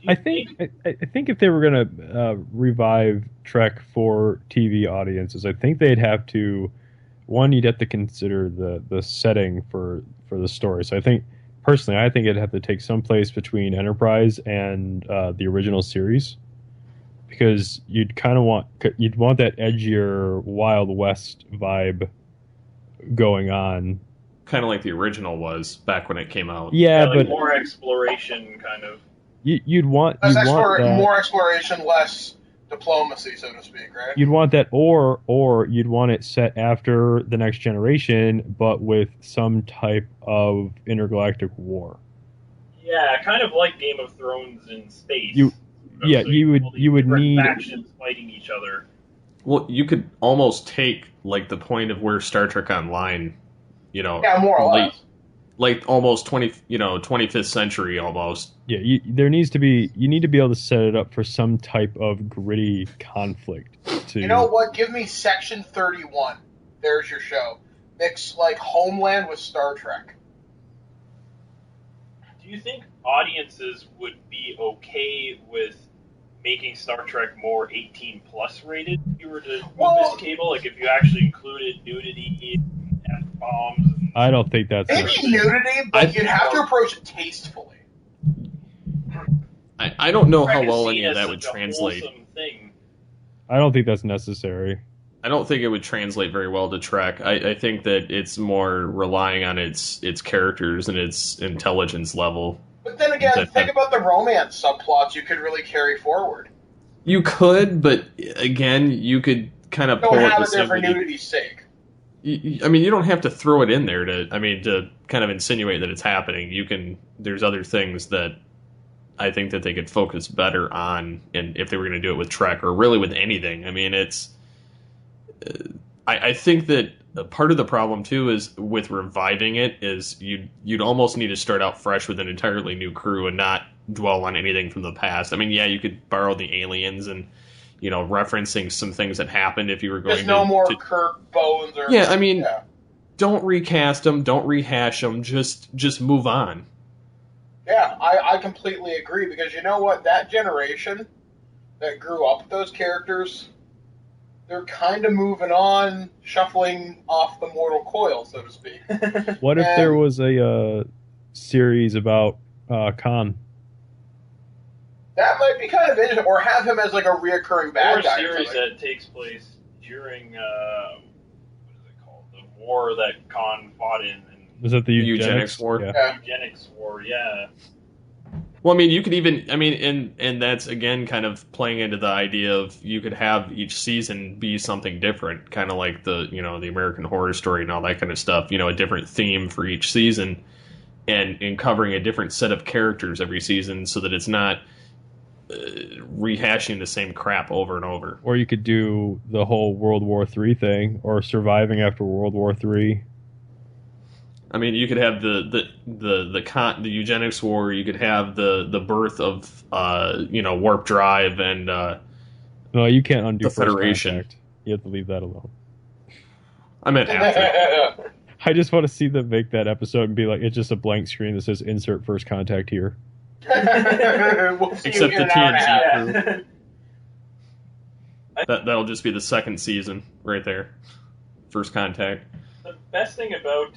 I think if they were gonna revive Trek for TV audiences, I think they'd have to, one, you'd have to consider the setting for the story. So I think it'd have to take some place between Enterprise and the original series, because you'd want that edgier Wild West vibe going on. Kind of like the original was back when it came out. Yeah, like but more exploration, kind of. You'd want that. More exploration, less diplomacy, so to speak, right? You'd want that, or you'd want it set after the Next Generation, but with some type of intergalactic war. Yeah, kind of like Game of Thrones in space. You would need factions fighting each other. Well, you could almost take like the point of where Star Trek Online, more or less. Like almost 25th century almost. Yeah, you need to be able to set it up for some type of gritty conflict. You know what? Give me Section 31. There's your show. Mix like Homeland with Star Trek. Do you think audiences would be okay with making Star Trek more 18 plus rated if you were to move this cable? Like if you actually included nudity, F-bombs. I don't think that's maybe nudity, but you'd have to approach it tastefully. I don't know how well any of that would translate. I don't think that's necessary. I don't think it would translate very well to Trek. I think that it's more relying on its characters and its intelligence level. But then again, think about the romance subplots you could really carry forward. You could, but again, you could kind of pull it have it there for nudity's sake. I mean, you don't have to throw it in there to kind of insinuate that it's happening. There's other things that I think that they could focus better on, and if they were going to do it with Trek or really with anything. I mean, I think that part of the problem too is with reviving it is you'd almost need to start out fresh with an entirely new crew and not dwell on anything from the past. I mean, yeah, you could borrow the aliens and referencing some things that happened if you were going. There's no more Kirk, Bones, or yeah. I mean, don't recast them, don't rehash them. Just move on. Yeah, I completely agree, because you know what? That generation that grew up with those characters, they're kind of moving on, shuffling off the mortal coil, so to speak. What if there was a series about Khan? That might be kind of interesting, or have him as like a reoccurring bad Or a guy. series that takes place during what is it called? The war that Khan fought in. Was that the eugenics war? Yeah. Eugenics war, yeah. Well, I mean, you could even, I mean, and that's again kind of playing into the idea of you could have each season be something different, kind of like the American Horror Story and all that kind of stuff. A different theme for each season, and covering a different set of characters every season, so that it's not rehashing the same crap over and over. Or you could do the whole World War III thing, or surviving after World War III. I mean, you could have the eugenics war. You could have the birth of warp drive and no, you can't undo the Federation. First Contact. You have to leave that alone. I meant after. I just want to see them make that episode and be like, it's just a blank screen that says "Insert First Contact" here. We'll see Except you in the an hour and a half. TNG crew. That'll just be the second season right there. First Contact. The best thing about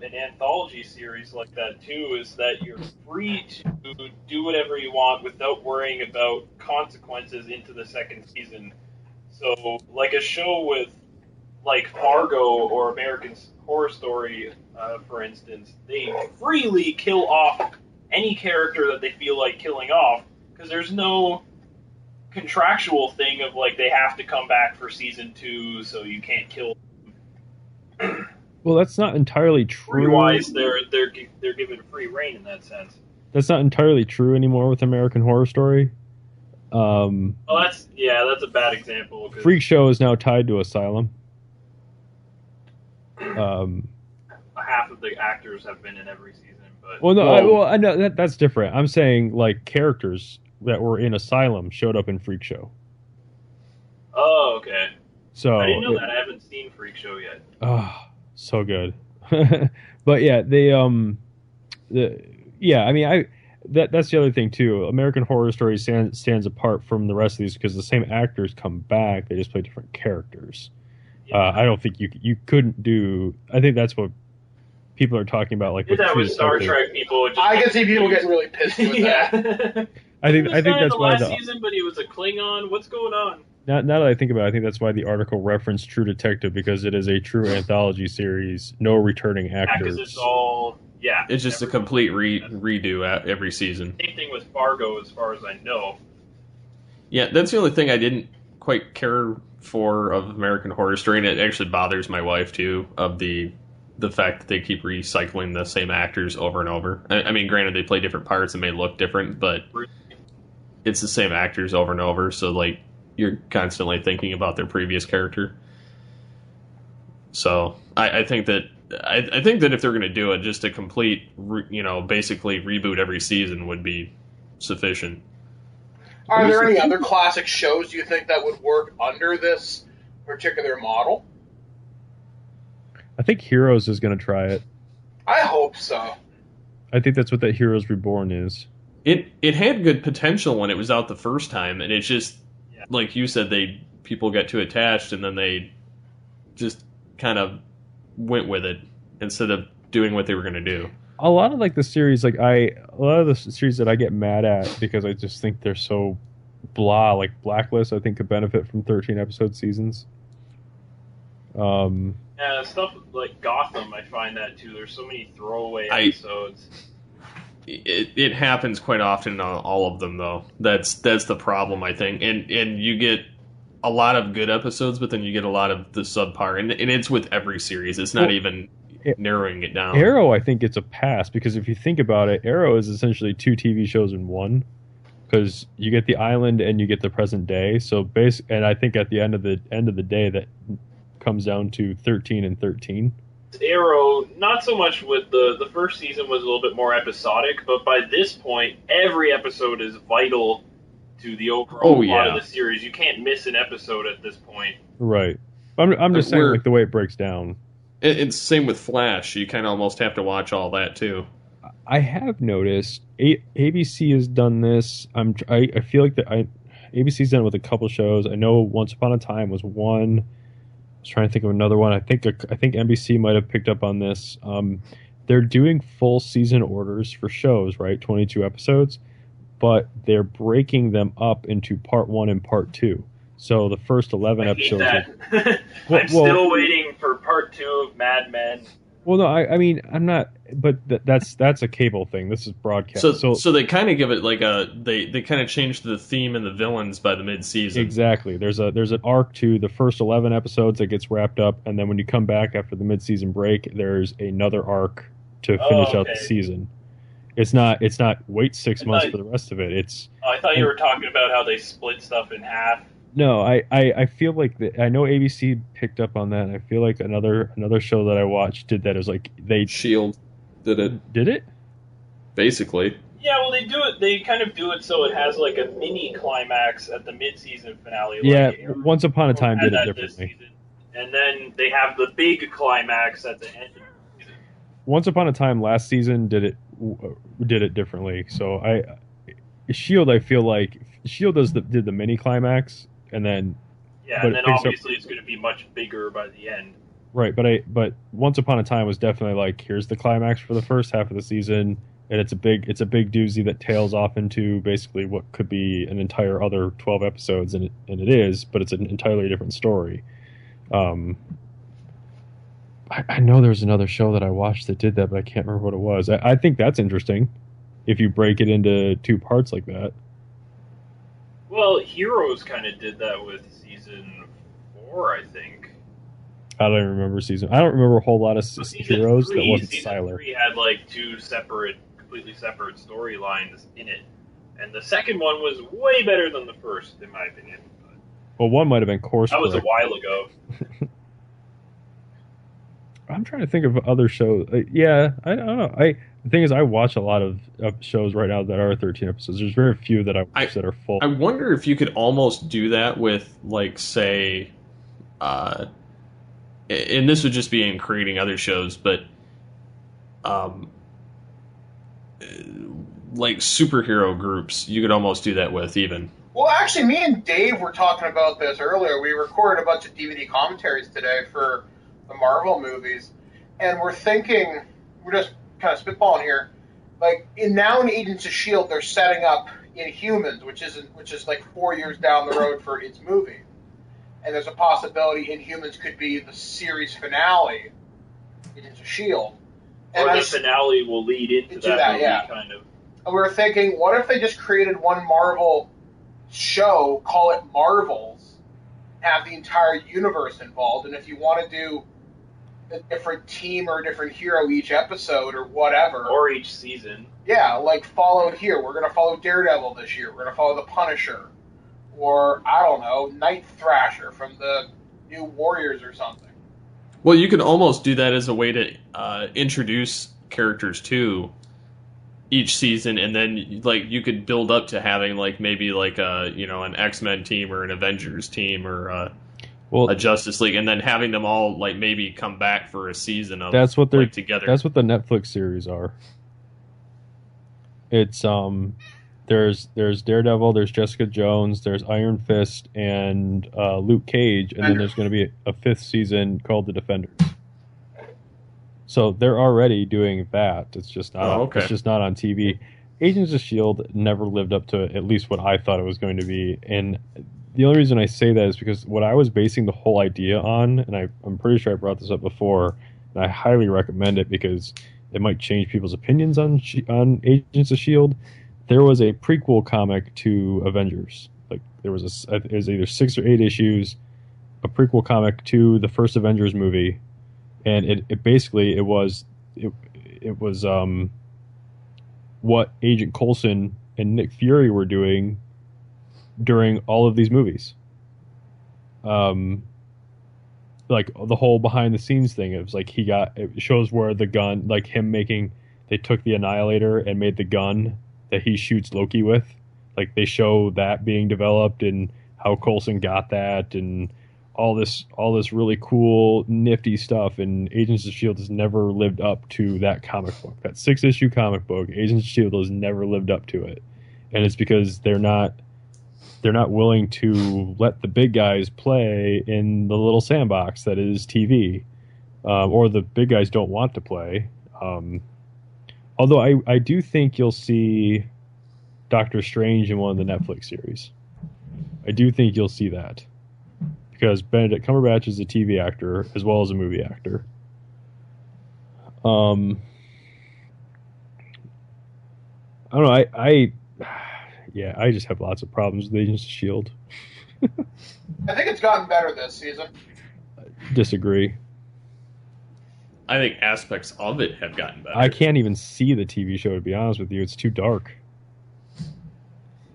an anthology series like that, too, is that you're free to do whatever you want without worrying about consequences into the second season. So, like a show with, like, Fargo or American Horror Story, for instance, they freely kill off any character that they feel like killing off, because there's no contractual thing of, like, they have to come back for season 2, so you can't kill them. Well, that's not entirely true. Free-wise, they're given free reign in that sense. That's not entirely true anymore with American Horror Story. Oh, that's a bad example. Freak Show is now tied to Asylum. Half of the actors have been in every season, but I know that's different. I'm saying like characters that were in Asylum showed up in Freak Show. Oh, okay. So I didn't know that. I haven't seen Freak Show yet. Oh, so good. But yeah, they I mean, that's the other thing too. American Horror Story stands apart from the rest of these because the same actors come back. They just play different characters. Yeah. I don't think you couldn't do. I think that's what people are talking about. Like with that with Star Trek people. I can see people getting really pissed with that. I think that's why last season, but he was a Klingon. What's going on? Now that I think about it, I think that's why the article referenced True Detective, because it is a true anthology series, no returning actors. Because it's all it's just a complete redo every season. Same thing with Fargo, as far as I know. Yeah, that's the only thing I didn't quite care for of American Horror Story, and it actually bothers my wife too, of the fact that they keep recycling the same actors over and over. I mean, granted, they play different parts and may look different, but it's the same actors over and over, so like you're constantly thinking about their previous character. So I think that if they're going to do it, just a complete basically reboot every season would be sufficient. Are there any other classic shows you think that would work under this particular model? I think Heroes is going to try it. I hope so. I think that's what that Heroes Reborn is. It had good potential when it was out the first time, and it's just like you said, people got too attached, and then they just kind of went with it instead of doing what they were going to do. A lot of the series that I get mad at because I just think they're so blah, like Blacklist, I think could benefit from 13 episode seasons. Yeah, stuff like Gotham, I find that too. There's so many throwaway episodes. It happens quite often in all of them, though. That's the problem, I think. And you get a lot of good episodes, but then you get a lot of the subpar. And it's with every series. It's not even narrowing it down. Arrow, I think it's a pass, because if you think about it, Arrow is essentially 2 TV shows in one, because you get the island and you get the present day. So and I think at the end of the day, that comes down to 13 and 13. Arrow, not so much with the first season was a little bit more episodic, but by this point, every episode is vital to the overall plot of the series. You can't miss an episode at this point. Right. I'm just saying, like, the way it breaks down. It's the same with Flash. You kind of almost have to watch all that, too. I have noticed ABC has done this. I feel like ABC's done it with a couple shows. I know Once Upon a Time was one. I was trying to think of another one. I think NBC might have picked up on this. They're doing full season orders for shows, right? 22 episodes, but they're breaking them up into part 1 and part 2. So the first 11 episodes. I'm still waiting for part 2 of Mad Men. Well, no, I mean, I'm not, but that's a cable thing. This is broadcast. So they kind of give it like they kind of change the theme and the villains by the mid-season. Exactly. There's an arc to the first 11 episodes that gets wrapped up, and then when you come back after the mid-season break, there's another arc to finish out the season. It's not wait 6 months for the rest of it. I thought you were talking about how they split stuff in half. No, I feel like I know ABC picked up on that. And I feel like another show that I watched did that. It was like Shield did it. Did it? Basically. Yeah, well, they do it. They kind of do it so it has like a mini climax at the mid-season finale. Yeah, Once Upon a Time did it differently. And then they have the big climax at the end of the season. Once Upon a Time last season did it differently. So Shield, I feel like Shield did the mini climax. And then, and then obviously it's going to be much bigger by the end. Right, but Once Upon a Time was definitely like, here's the climax for the first half of the season, and it's a big doozy that tails off into basically what could be an entire other 12 episodes, and it is, but it's an entirely different story. I know there's another show that I watched that did that, but I can't remember what it was. I think that's interesting if you break it into 2 parts like that. Well, Heroes kind of did that with season 4, I think. I don't even remember I don't remember a whole lot of Heroes that wasn't season Siler. 3 had like 2 completely separate storylines in it, and the second one was way better than the first, in my opinion. Well, one might have been Course That was Correct. a while ago. I'm trying to think of other shows. I don't know. The thing is, I watch a lot of shows right now that are 13 episodes. There's very few that I watch that are full. I wonder if you could almost do that with, like, say, and this would just be in creating other shows, but, like superhero groups, you could almost do that with even. Well, actually, me and Dave were talking about this earlier. We recorded a bunch of DVD commentaries today for the Marvel movies, and we're just kind of spitballing here. Like in Agents of S.H.I.E.L.D., they're setting up Inhumans, which is like 4 years down the road for its movie, and there's a possibility Inhumans could be the series finale, Agents of S.H.I.E.L.D. Or the finale will lead into that movie, kind of. And we were thinking, what if they just created one Marvel show, call it Marvels, have the entire universe involved, and if you want to do a different team or a different hero each episode or whatever. Or each season. Yeah, like followed here. We're going to follow Daredevil this year. We're going to follow the Punisher. Or, I don't know, Night Thrasher from the New Warriors or something. Well, you could almost do that as a way to introduce characters to each season, and then like you could build up to having like maybe like an X-Men team or an Avengers team or a Justice League, and then having them all like maybe come back for a season of that's what they're together. That's what the Netflix series are. It's there's Daredevil, there's Jessica Jones, there's Iron Fist, and Luke Cage, and then there's going to be a 5th season called The Defenders. So they're already doing that. It's just not. It's just not on TV. Agents of S.H.I.E.L.D. never lived up to at least what I thought it was going to be, and the only reason I say that is because what I was basing the whole idea on, and I'm pretty sure I brought this up before, and I highly recommend it because it might change people's opinions on Agents of S.H.I.E.L.D. There was a prequel comic to Avengers. Like it was either 6 or 8 issues, a prequel comic to the first Avengers movie. And it basically was what Agent Coulson and Nick Fury were doing during all of these movies. Like the whole behind the scenes thing. It was like it shows where the gun, like they took the Annihilator and made the gun that he shoots Loki with. Like they show that being developed and how Coulson got that and all this really cool, nifty stuff, and Agents of S.H.I.E.L.D. has never lived up to that comic book. That 6-issue comic book, Agents of S.H.I.E.L.D. has never lived up to it. And it's because they're not willing to let the big guys play in the little sandbox that is TV. Or the big guys don't want to play. Although I do think you'll see Doctor Strange in one of the Netflix series. I do think you'll see that. Because Benedict Cumberbatch is a TV actor as well as a movie actor. I don't know. I just have lots of problems with Agents of S.H.I.E.L.D. I think it's gotten better this season. Disagree. I think aspects of it have gotten better. I can't even see the TV show, to be honest with you. It's too dark.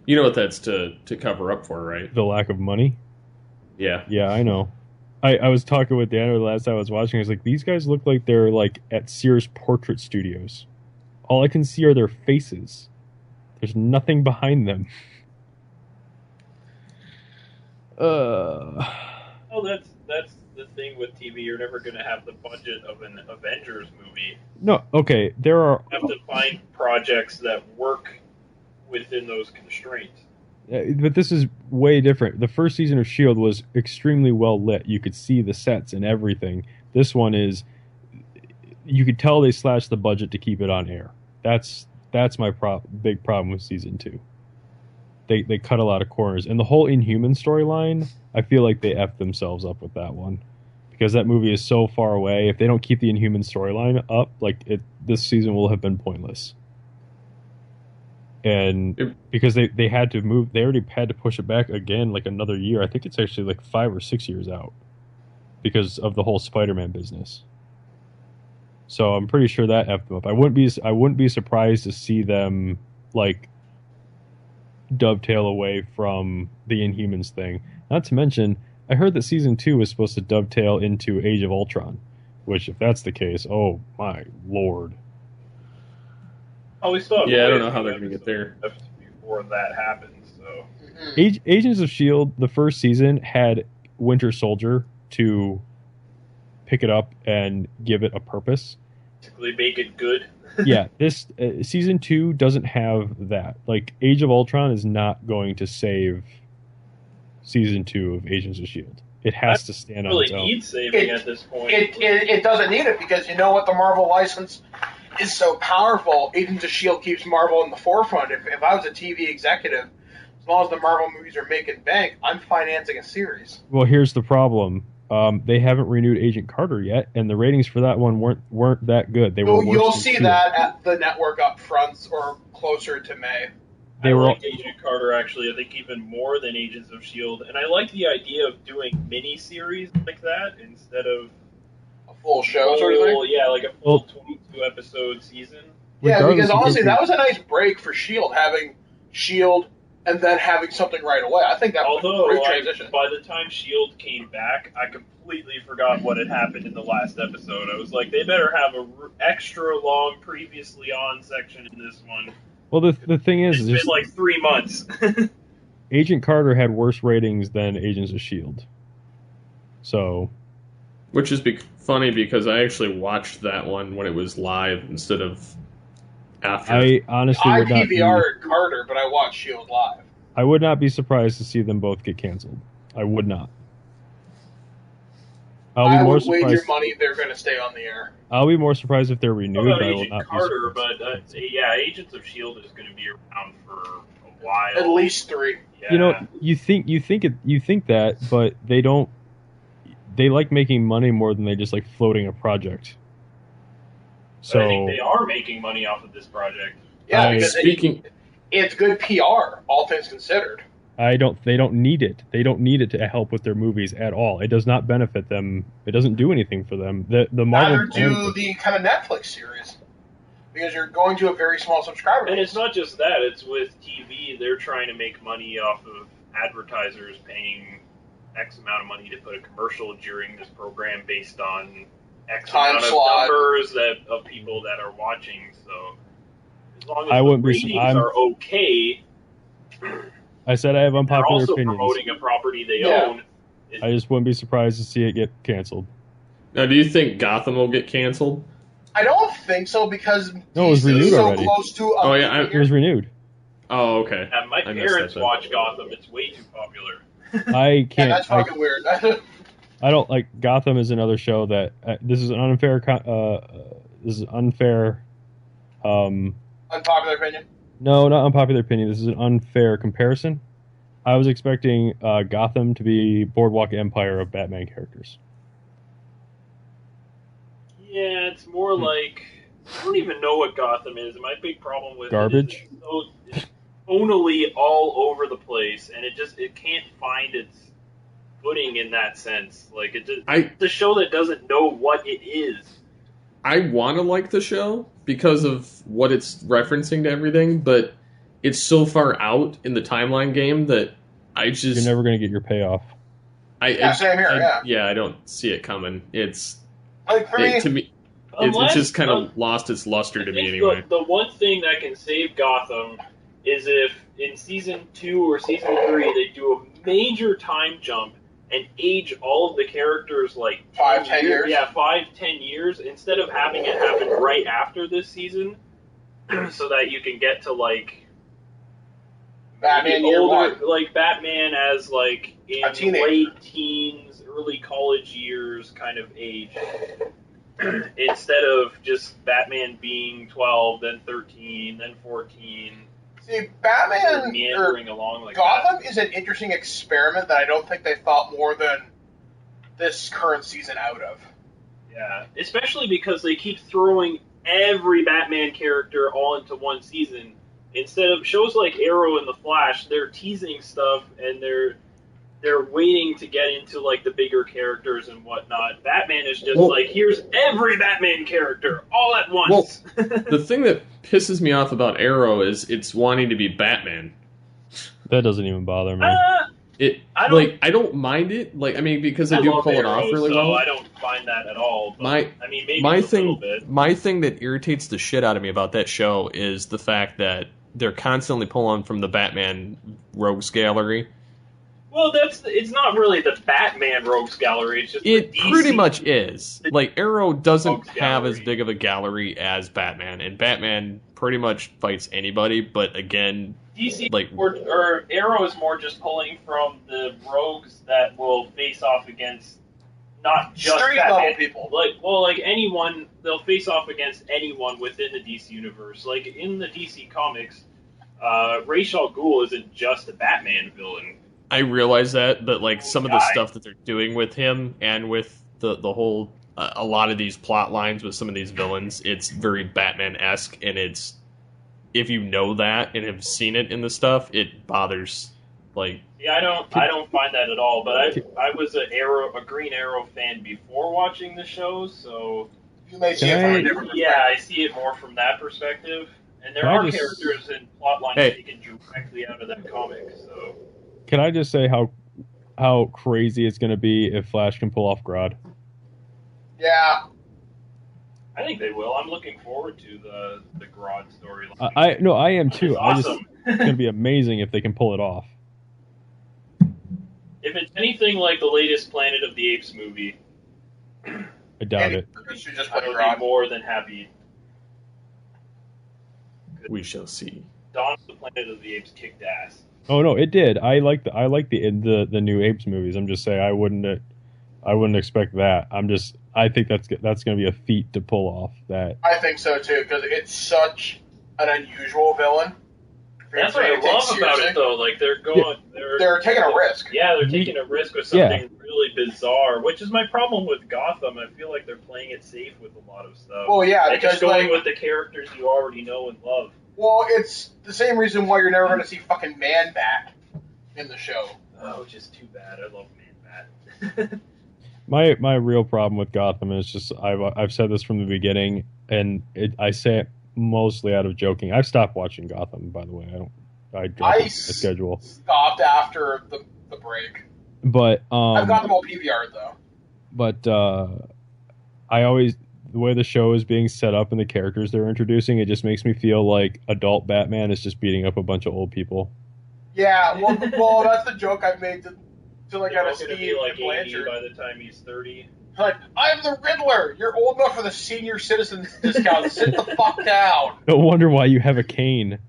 You know what that's to cover up for, right? The lack of money? Yeah. Yeah, I know. I was talking with Dan the last time I was watching. I was like, these guys look like they're like at Sears Portrait Studios. All I can see are their faces. There's nothing behind them. Oh, that's the thing with TV. You're never going to have the budget of an Avengers movie. No, okay. There are. You have to find projects that work within those constraints. But this is way different. The first season of S.H.I.E.L.D. was extremely well lit. You could see the sets and everything. This one is, you could tell they slashed the budget to keep it on air. That's my big problem with season 2. They cut a lot of corners. And the whole Inhuman storyline, I feel like they effed themselves up with that one. Because that movie is so far away. If they don't keep the Inhuman storyline up, this season will have been pointless. And because they had to move, they already had to push it back again like another year. I think it's actually like 5 or 6 years out because of the whole Spider-Man business. So I'm pretty sure that effed them up. I wouldn't be surprised to see them like dovetail away from the Inhumans thing. Not to mention, I heard that season 2 was supposed to dovetail into Age of Ultron, which if that's the case, oh my lord. Oh, we still have I don't know how they're going to get there before that happens. So Agents of S.H.I.E.L.D., the first season, had Winter Soldier to pick it up and give it a purpose. Basically make it good. Yeah, this season 2 doesn't have that. Like, Age of Ultron is not going to save season 2 of Agents of S.H.I.E.L.D. It has to stand on its own. It really needs saving at this point. It doesn't need it because you know what, the Marvel license is so powerful. Agents of S.H.I.E.L.D. keeps Marvel in the forefront. If I was a TV executive, as long as the Marvel movies are making bank, I'm financing a series. Well, here's the problem. They haven't renewed Agent Carter yet, and the ratings for that one weren't that good. They were. You'll see that at the network up front or closer to May. I like Agent Carter, actually. I think even more than Agents of S.H.I.E.L.D. And I like the idea of doing mini-series like that instead of a full show sort of thing? Yeah, like a full 22-episode season. Yeah, because honestly, that was a nice break for S.H.I.E.L.D., having S.H.I.E.L.D. and then having something right away. I think that was a great transition. By the time S.H.I.E.L.D. came back, I completely forgot what had happened in the last episode. I was like, they better have an extra long previously on section in this one. Well, the thing is... It's been like 3 months. Agent Carter had worse ratings than Agents of S.H.I.E.L.D. So... Which is funny because I actually watched that one when it was live instead of after. I honestly would not PVR'd Carter, but I watched S.H.I.E.L.D. live. I would not be surprised to see them both get canceled. I would not. I would wager money they're going to stay on the air. I'll be more surprised if they're renewed, but I will Agent not Carter, be surprised. But Agents of S.H.I.E.L.D. is going to be around for a while. At least 3. Yeah. You know, you think that, but they don't. They like making money more than they just like floating a project. So I think they are making money off of this project. Yeah, because it's good PR, all things considered. They don't need it. They don't need it to help with their movies at all. It does not benefit them. It doesn't do anything for them. The Marvel Neither do the kind of Netflix series. Because you're going to a very small subscriber base. And it's not just that, it's with TV, they're trying to make money off of advertisers paying X amount of money to put a commercial during this program based on X time amount slot. of numbers of people that are watching. So as long as I the wouldn't ratings are okay, I said I have unpopular they're also opinions. promoting a property they own. I just wouldn't be surprised to see it get canceled. Now, do you think Gotham will get canceled? I don't think so because No, it was DC renewed is so already. close to. Oh, yeah, It was renewed. Oh, okay. My I missed parents that then. watch Gotham. It's way too popular. I Yeah, can't. that's fucking weird. I don't like Gotham is another show that this is an unfair. This is unfair. Unpopular opinion. No, not unpopular opinion. This is an unfair comparison. I was expecting Gotham to be Boardwalk Empire of Batman characters. Yeah, it's more like I don't even know what Gotham is. My big problem with Garbage? it's tonally all over the place, and it can't find its footing in that sense. Like it's a show that doesn't know what it is. I want to like the show because of what it's referencing to everything, but it's so far out in the timeline game that I just... You're never going to get your payoff. Same here, Yeah, I don't see it coming. It's... Like for me, to me, it's just kind of lost its luster to me anyway. The one thing that can save Gotham is if in season 2 or season 3 they do a major time jump and age all of the characters like 5-10 years. Yeah, 5-10 years instead of having it happen right after this season, so that you can get to like Batman maybe year older, one. like Batman as like in A teenager. late teens, early college years kind of age. Instead of just Batman being 12, then 13, then 14. See, Batman meandering along like Gotham that. is an interesting experiment that I don't think they thought more than this current season out of. Yeah, especially because they keep throwing every Batman character all into one season. Instead of shows like Arrow and The Flash, they're teasing stuff and they're waiting to get into like the bigger characters and whatnot. Batman is just like, here's every Batman character all at once. Well, the thing that pisses me off about Arrow is it's wanting to be Batman. That doesn't even bother me. I don't mind it. Like, I mean, because they do pull it off really well. I don't find that at all. But, I mean, maybe my a little thing, bit. my thing that irritates the shit out of me about that show is the fact that they're constantly pulling from the Batman rogues gallery. Well, it's not really the Batman rogues gallery. It's just It the DC. pretty much is. Like, Arrow doesn't Rogues have gallery. as big of a gallery as Batman, and Batman pretty much fights anybody. But again, DC like, or Arrow is more just pulling from the rogues that will face off against not just Street Batman level people. Like anyone, they'll face off against anyone within the DC universe. Like in the DC comics, Ra's al Ghul isn't just a Batman villain. I realize that, but like some of the Guy. stuff that they're doing with him and with the whole a lot of these plot lines with some of these villains, it's very Batman-esque, and it's if you know that and have seen it in the stuff, it bothers. Like, Yeah, I don't find that at all. But I was a Green Arrow fan before watching the show, so You may see it from a different yeah, I see it more from that perspective. And there Can I are just- characters and plot lines Hey. taken directly out of that comic. So Can I just say how crazy it's going to be if Flash can pull off Grodd? Yeah. I think they will. I'm looking forward to the Grodd storyline. I am too. It's I just awesome. it's going to be amazing if they can pull it off. If it's anything like the latest Planet of the Apes movie, I doubt it. You should just I play would Grodd. be more than happy. we shall see. Dawn of the Planet of the Apes kicked ass. Oh no, it did. I like the new Apes movies. I'm just saying I wouldn't expect that. I think that's going to be a feat to pull off that. I think so too, because it's such an unusual villain. That's what I love about it, though. Like they're taking a risk. Yeah, they're taking a risk with something really bizarre, which is my problem with Gotham. I feel like they're playing it safe with a lot of stuff. Well, yeah, and because just going like, with the characters you already know and love. well, it's the same reason why you're never going to see fucking Man-Bat in the show. Oh, which is too bad. I love Man-Bat. My real problem with Gotham is just I've said this from the beginning, and I say it mostly out of joking. I've stopped watching Gotham, by the way. I dropped my schedule. Stopped after the break. But I've got them all PVR'd though. But I always the way the show is being set up and the characters they're introducing, it just makes me feel like adult Batman is just beating up a bunch of old people. Yeah, well, that's the joke I've made to to like They're out all of going to Steve be like and 80 Blanchard. by the time he's 30. Like, I'm the Riddler. You're old enough for the senior citizen discount. Sit the fuck down. No wonder why you have a cane.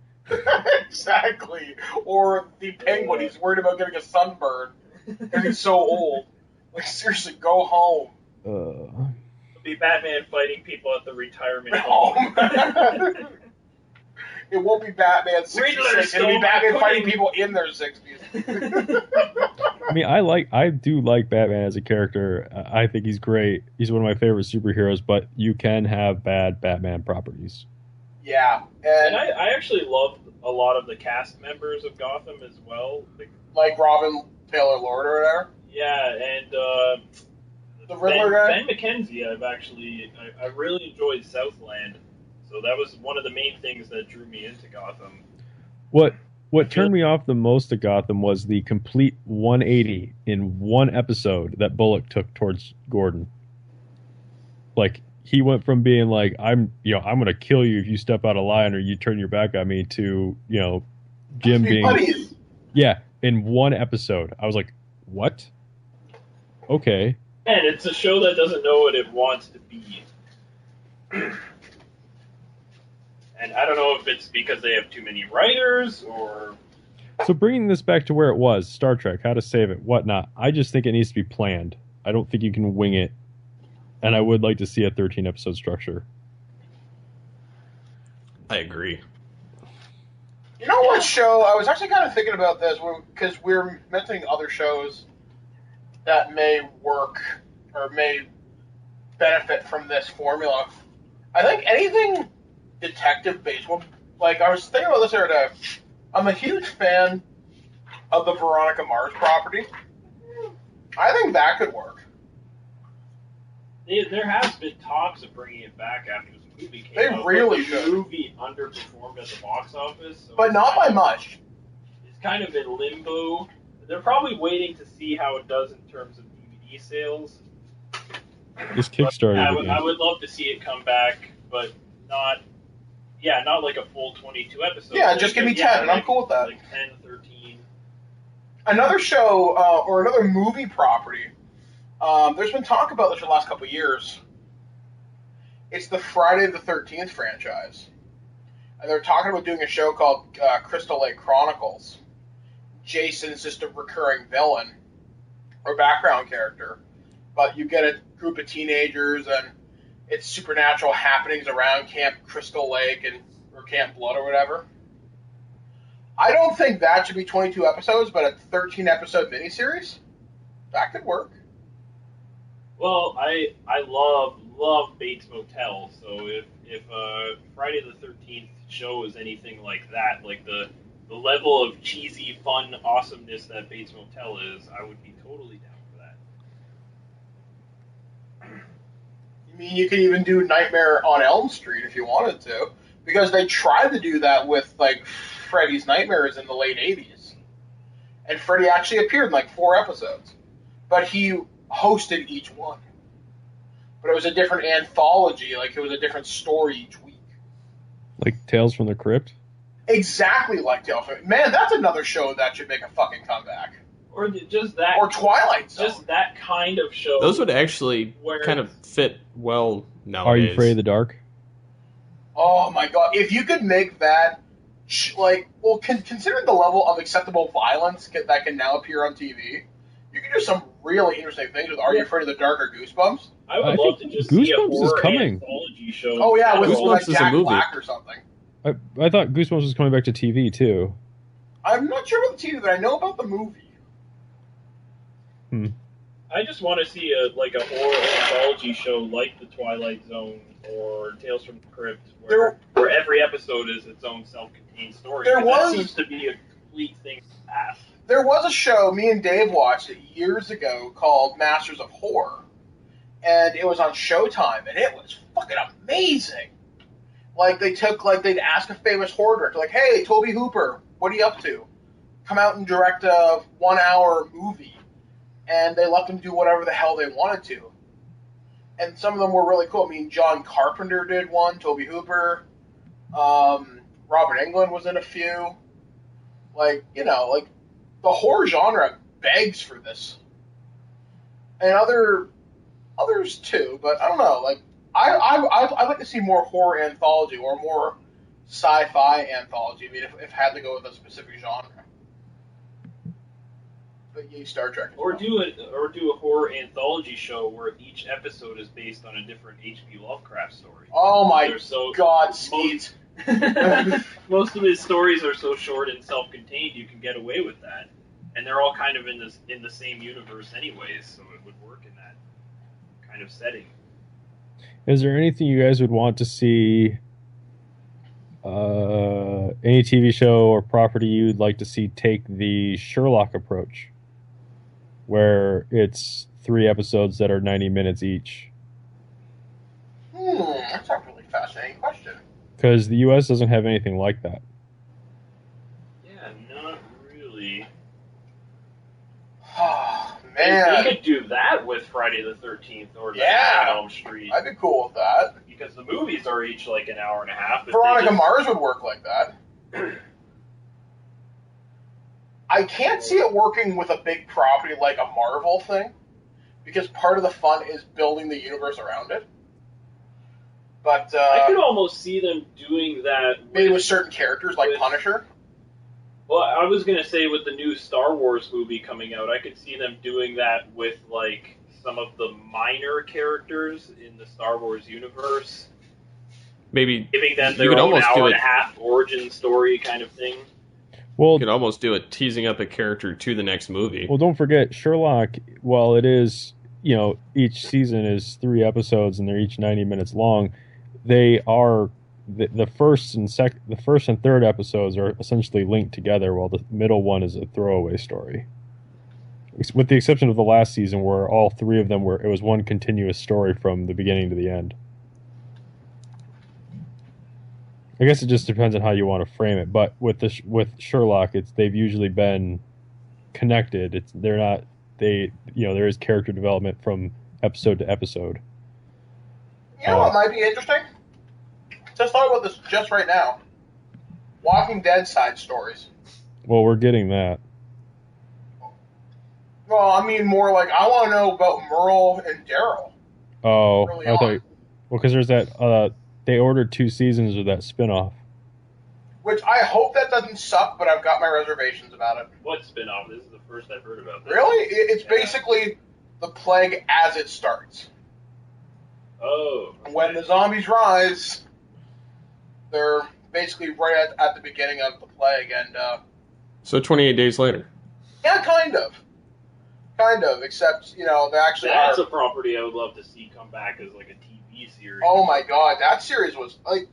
Exactly. Or the Penguin. He's worried about getting a sunburn because he's so old. Like, seriously, go home. It'll be Batman fighting people at the retirement home. No. It won't be Batman 66. It'll be Batman fighting people in their 60s. I mean, I do like Batman as a character. I think he's great. He's one of my favorite superheroes, but you can have bad Batman properties. Yeah. And I actually loved a lot of the cast members of Gotham as well. Like Robin Taylor Lord or whatever? Yeah, and the Riddler guy? Ben McKenzie, I really enjoyed Southland. So that was one of the main things that drew me into Gotham. What turned me off the most to Gotham was the complete 180 in one episode that Bullock took towards Gordon. Like, he went from being like, I'm going to kill you if you step out of line or you turn your back on me, to, Jim being buddies. Yeah, in one episode. I was like, what? Okay. And it's a show that doesn't know what it wants to be. And I don't know if it's because they have too many writers or... So bringing this back to where it was, Star Trek, how to save it, whatnot, I just think it needs to be planned. I don't think you can wing it. And I would like to see a 13-episode structure. I agree. You know what show? I was actually kind of thinking about this because we're mentioning other shows that may work or may benefit from this formula. I think anything detective-based. Well, like, I was thinking about this the other day. I'm a huge fan of the Veronica Mars property. I think that could work. There has been talks of bringing it back after this movie came They out. really The should. movie underperformed at the box office. So But not by much. It's kind of in limbo. They're probably waiting to see how it does in terms of DVD sales. This Kickstarter. I would love to see it come back, but not like a full 22 episodes. Yeah, just give me 10, and I'm cool with that. Like 10, 13. Another show, or another movie property, there's been talk about this for the last couple of years. It's the Friday the 13th franchise. And they're talking about doing a show called Crystal Lake Chronicles. Jason's just a recurring villain, or background character. But you get a group of teenagers, and it's supernatural happenings around Camp Crystal Lake or Camp Blood or whatever. I don't think that should be 22 episodes, but a 13-episode miniseries? That could work. Well, I love Bates Motel, so if Friday the 13th show is anything like that, like the level of cheesy, fun awesomeness that Bates Motel is, I would be totally down for that. I mean, you could even do Nightmare on Elm Street if you wanted to, because they tried to do that with, like, Freddy's Nightmares in the late 80s. And Freddy actually appeared in, like, 4 episodes. But he hosted each one. But it was a different anthology, like, it was a different story each week. Like Tales from the Crypt? Exactly like Tales from... Man, that's another show that should make a fucking comeback. Or just that... Or Twilight Zone. Just that kind of show. Those would actually kind of fit well nowadays. Are You Afraid of the Dark? Oh my god, if you could make that, considering the level of acceptable violence that can now appear on TV, you can do some really interesting things with Are You Afraid of the Dark or Goosebumps? I would love to just see a Goosebumps is horror coming. anthology show. Oh yeah, with Goosebumps like is a Jack movie. Black or something. I thought Goosebumps was coming back to TV, too. I'm not sure about the TV, but I know about the movie. I just want to see a horror anthology show like The Twilight Zone or Tales from the Crypt, where every episode is its own self-contained story. That seems to be a complete thing of the past. There was a show, me and Dave watched it years ago, called Masters of Horror. And it was on Showtime, and it was fucking amazing. Like, they'd ask a famous horror director, like, hey, Toby Hooper, what are you up to? Come out and direct a 1-hour movie. And they let them do whatever the hell they wanted to. And some of them were really cool. I mean, John Carpenter did one, Toby Hooper. Robert Englund was in a few. The horror genre begs for this, and others too. But I don't know. Like I'd like to see more horror anthology or more sci-fi anthology. I mean, if had to go with a specific genre. But yay, Star Trek. Or do a horror anthology show where each episode is based on a different H.P. Lovecraft story. Oh my So God, Steve! Most of his stories are so short and self-contained, you can get away with that, and they're all kind of in the same universe, anyways. So it would work in that kind of setting. Is there anything you guys would want to see? Any TV show or property you'd like to see take the Sherlock approach, where it's 3 episodes that are 90 minutes each? That's a really fascinating question. Because the U.S. doesn't have anything like that. Yeah, not really. Oh, man. They could do that with Friday the 13th or Yeah. Elm Street. I'd be cool with that. Because the movies are each like an hour and a half. Veronica Mars would work like that. I can't see it working with a big property like a Marvel thing, because part of the fun is building the universe around it. But I could almost see them doing that. Maybe with certain characters like Punisher. Well, I was going to say with the new Star Wars movie coming out, I could see them doing that with like some of the minor characters in the Star Wars universe. Maybe giving them their own hour and a half origin story kind of thing. Well, you could almost do it teasing up a character to the next movie. Well, don't forget, Sherlock, while it is, each season is 3 episodes and they're each 90 minutes long, they are the first and third episodes are essentially linked together, while the middle one is a throwaway story. With the exception of the last season, where all 3 of them it was one continuous story from the beginning to the end. I guess it just depends on how you want to frame it. But with Sherlock, they've usually been connected. There is character development from episode to episode. You know what might be interesting? Just thought about this just right now. Walking Dead side stories. Well, we're getting that. Well, I mean more like I want to know about Merle and Daryl. Oh, because there's that. They ordered 2 seasons of that spinoff. Which I hope that doesn't suck, but I've got my reservations about it. What spinoff? This is the first I've heard about this. Really? It's basically the plague as it starts. Oh. Okay. When the zombies rise, they're basically right at the beginning of the plague, and so 28 days later. Yeah, kind of. Except they actually That's a property I would love to see come back as like a TV series. Oh my God, that series was like,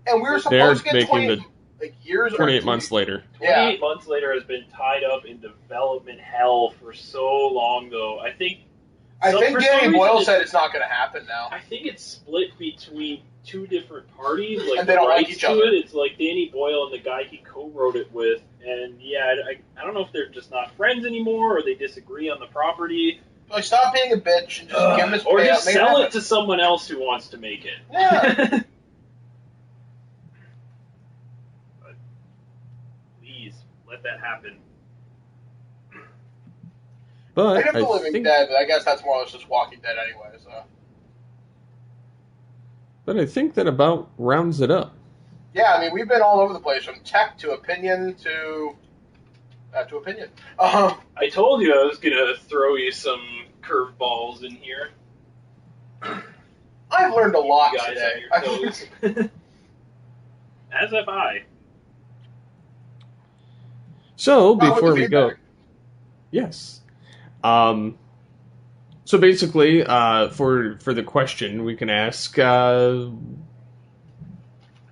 and we were supposed to get 28 months later. 28 months later has been tied up in development hell for so long, though. I think Danny Boyle said it's not going to happen now. I think it's split between 2 different parties, like and they don't like each other. It's like Danny Boyle and the guy he co-wrote it with, and yeah, I don't know if they're just not friends anymore or they disagree on the property. Like, stop being a bitch and just give him his or payout. just sell it to someone else who wants to make it. Yeah. But please let that happen. But I guess Living Dead, but I guess that's more or less just Walking Dead anyway. So. But I think that about rounds it up. Yeah, I mean, we've been all over the place, from tech to opinion to opinion. I told you I was going to throw you some curveballs in here. I've learned a lot you guys today. On your toes. As have I. So, before we go... Yes. So basically, for the question, we can ask,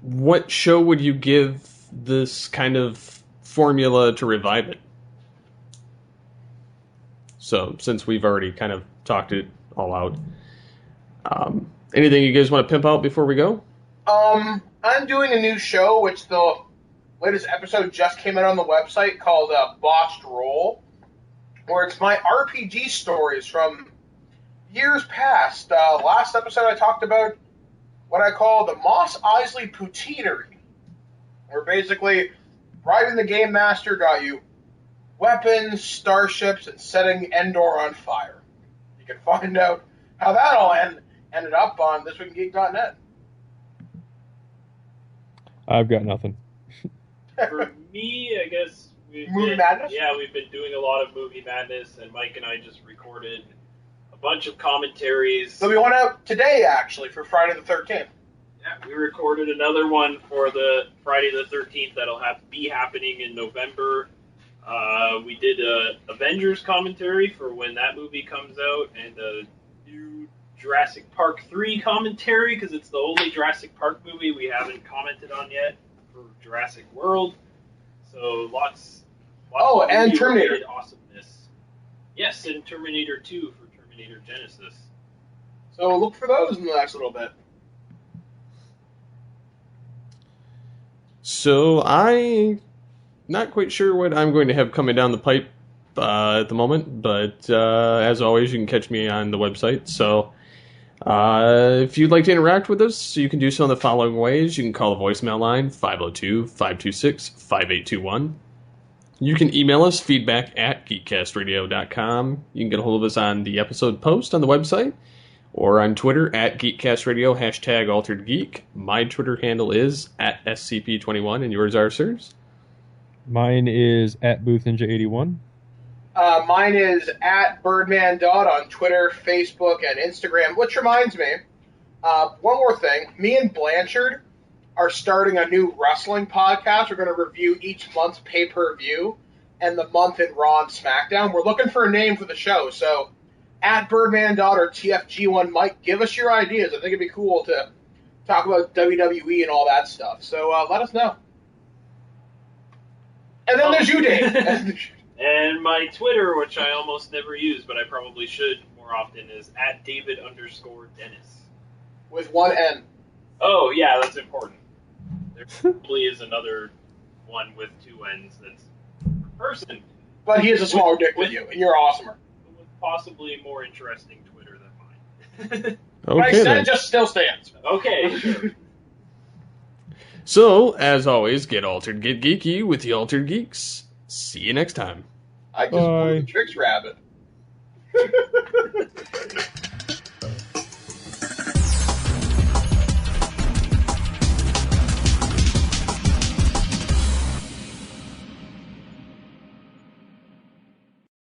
what show would you give this kind of formula to revive it? So, since we've already kind of talked it all out, anything you guys want to pimp out before we go? I'm doing a new show, which the latest episode just came out on the website, called Botched Roll, where it's my RPG stories from years past. Last episode I talked about what I call the Moss Isley Poutineery, where basically bribing the game master got you weapons, starships, and setting Endor on fire. You can find out how that all ended up on thisweekingeek.net. I've got nothing. For me, I guess Movie Madness? Yeah, we've been doing a lot of Movie Madness, and Mike and I just recorded a bunch of commentaries. So we went out today, actually, for Friday the 13th. Yeah, we recorded another one for the Friday the 13th that'll be happening in November. We did a Avengers commentary for when that movie comes out, and a new Jurassic Park 3 commentary, because it's the only Jurassic Park movie we haven't commented on yet for Jurassic World. So lots Oh, of and Terminator. awesomeness. Yes, and Terminator 2 for Terminator Genesis. So look for those in the next little bit. So I'm not quite sure what I'm going to have coming down the pipe at the moment, but as always, you can catch me on the website. So if you'd like to interact with us, you can do so in the following ways. You can call the voicemail line, 502-526-5821. You can email us, feedback at geekcastradio.com. You can get a hold of us on the episode post on the website, or on Twitter at GeekCastRadio, #AlteredGeek. My Twitter handle is at SCP21, and yours are, sirs? Mine is at Boothninja81. Mine is at Birdman Dodd on Twitter, Facebook, and Instagram. Which reminds me, one more thing. Me and Blanchard are starting a new wrestling podcast. We're going to review each month's pay-per-view and the month in Raw and SmackDown. We're looking for a name for the show, so at Birdman Dodd or TFG1 Mike, give us your ideas. I think it'd be cool to talk about WWE and all that stuff. So let us know. And then there's you, Dave. And my Twitter, which I almost never use, but I probably should more often, is at David_Dennis. With one N. Oh, yeah, that's important. There probably is another one with two N's that's a person. But he has a smaller dick than you, and you're awesomer. With possibly more interesting Twitter than mine. What I said just still stands. Okay, sure. So, as always, get altered, get geeky with the Altered Geeks. See you next time. I just pulled the tricks rabbit.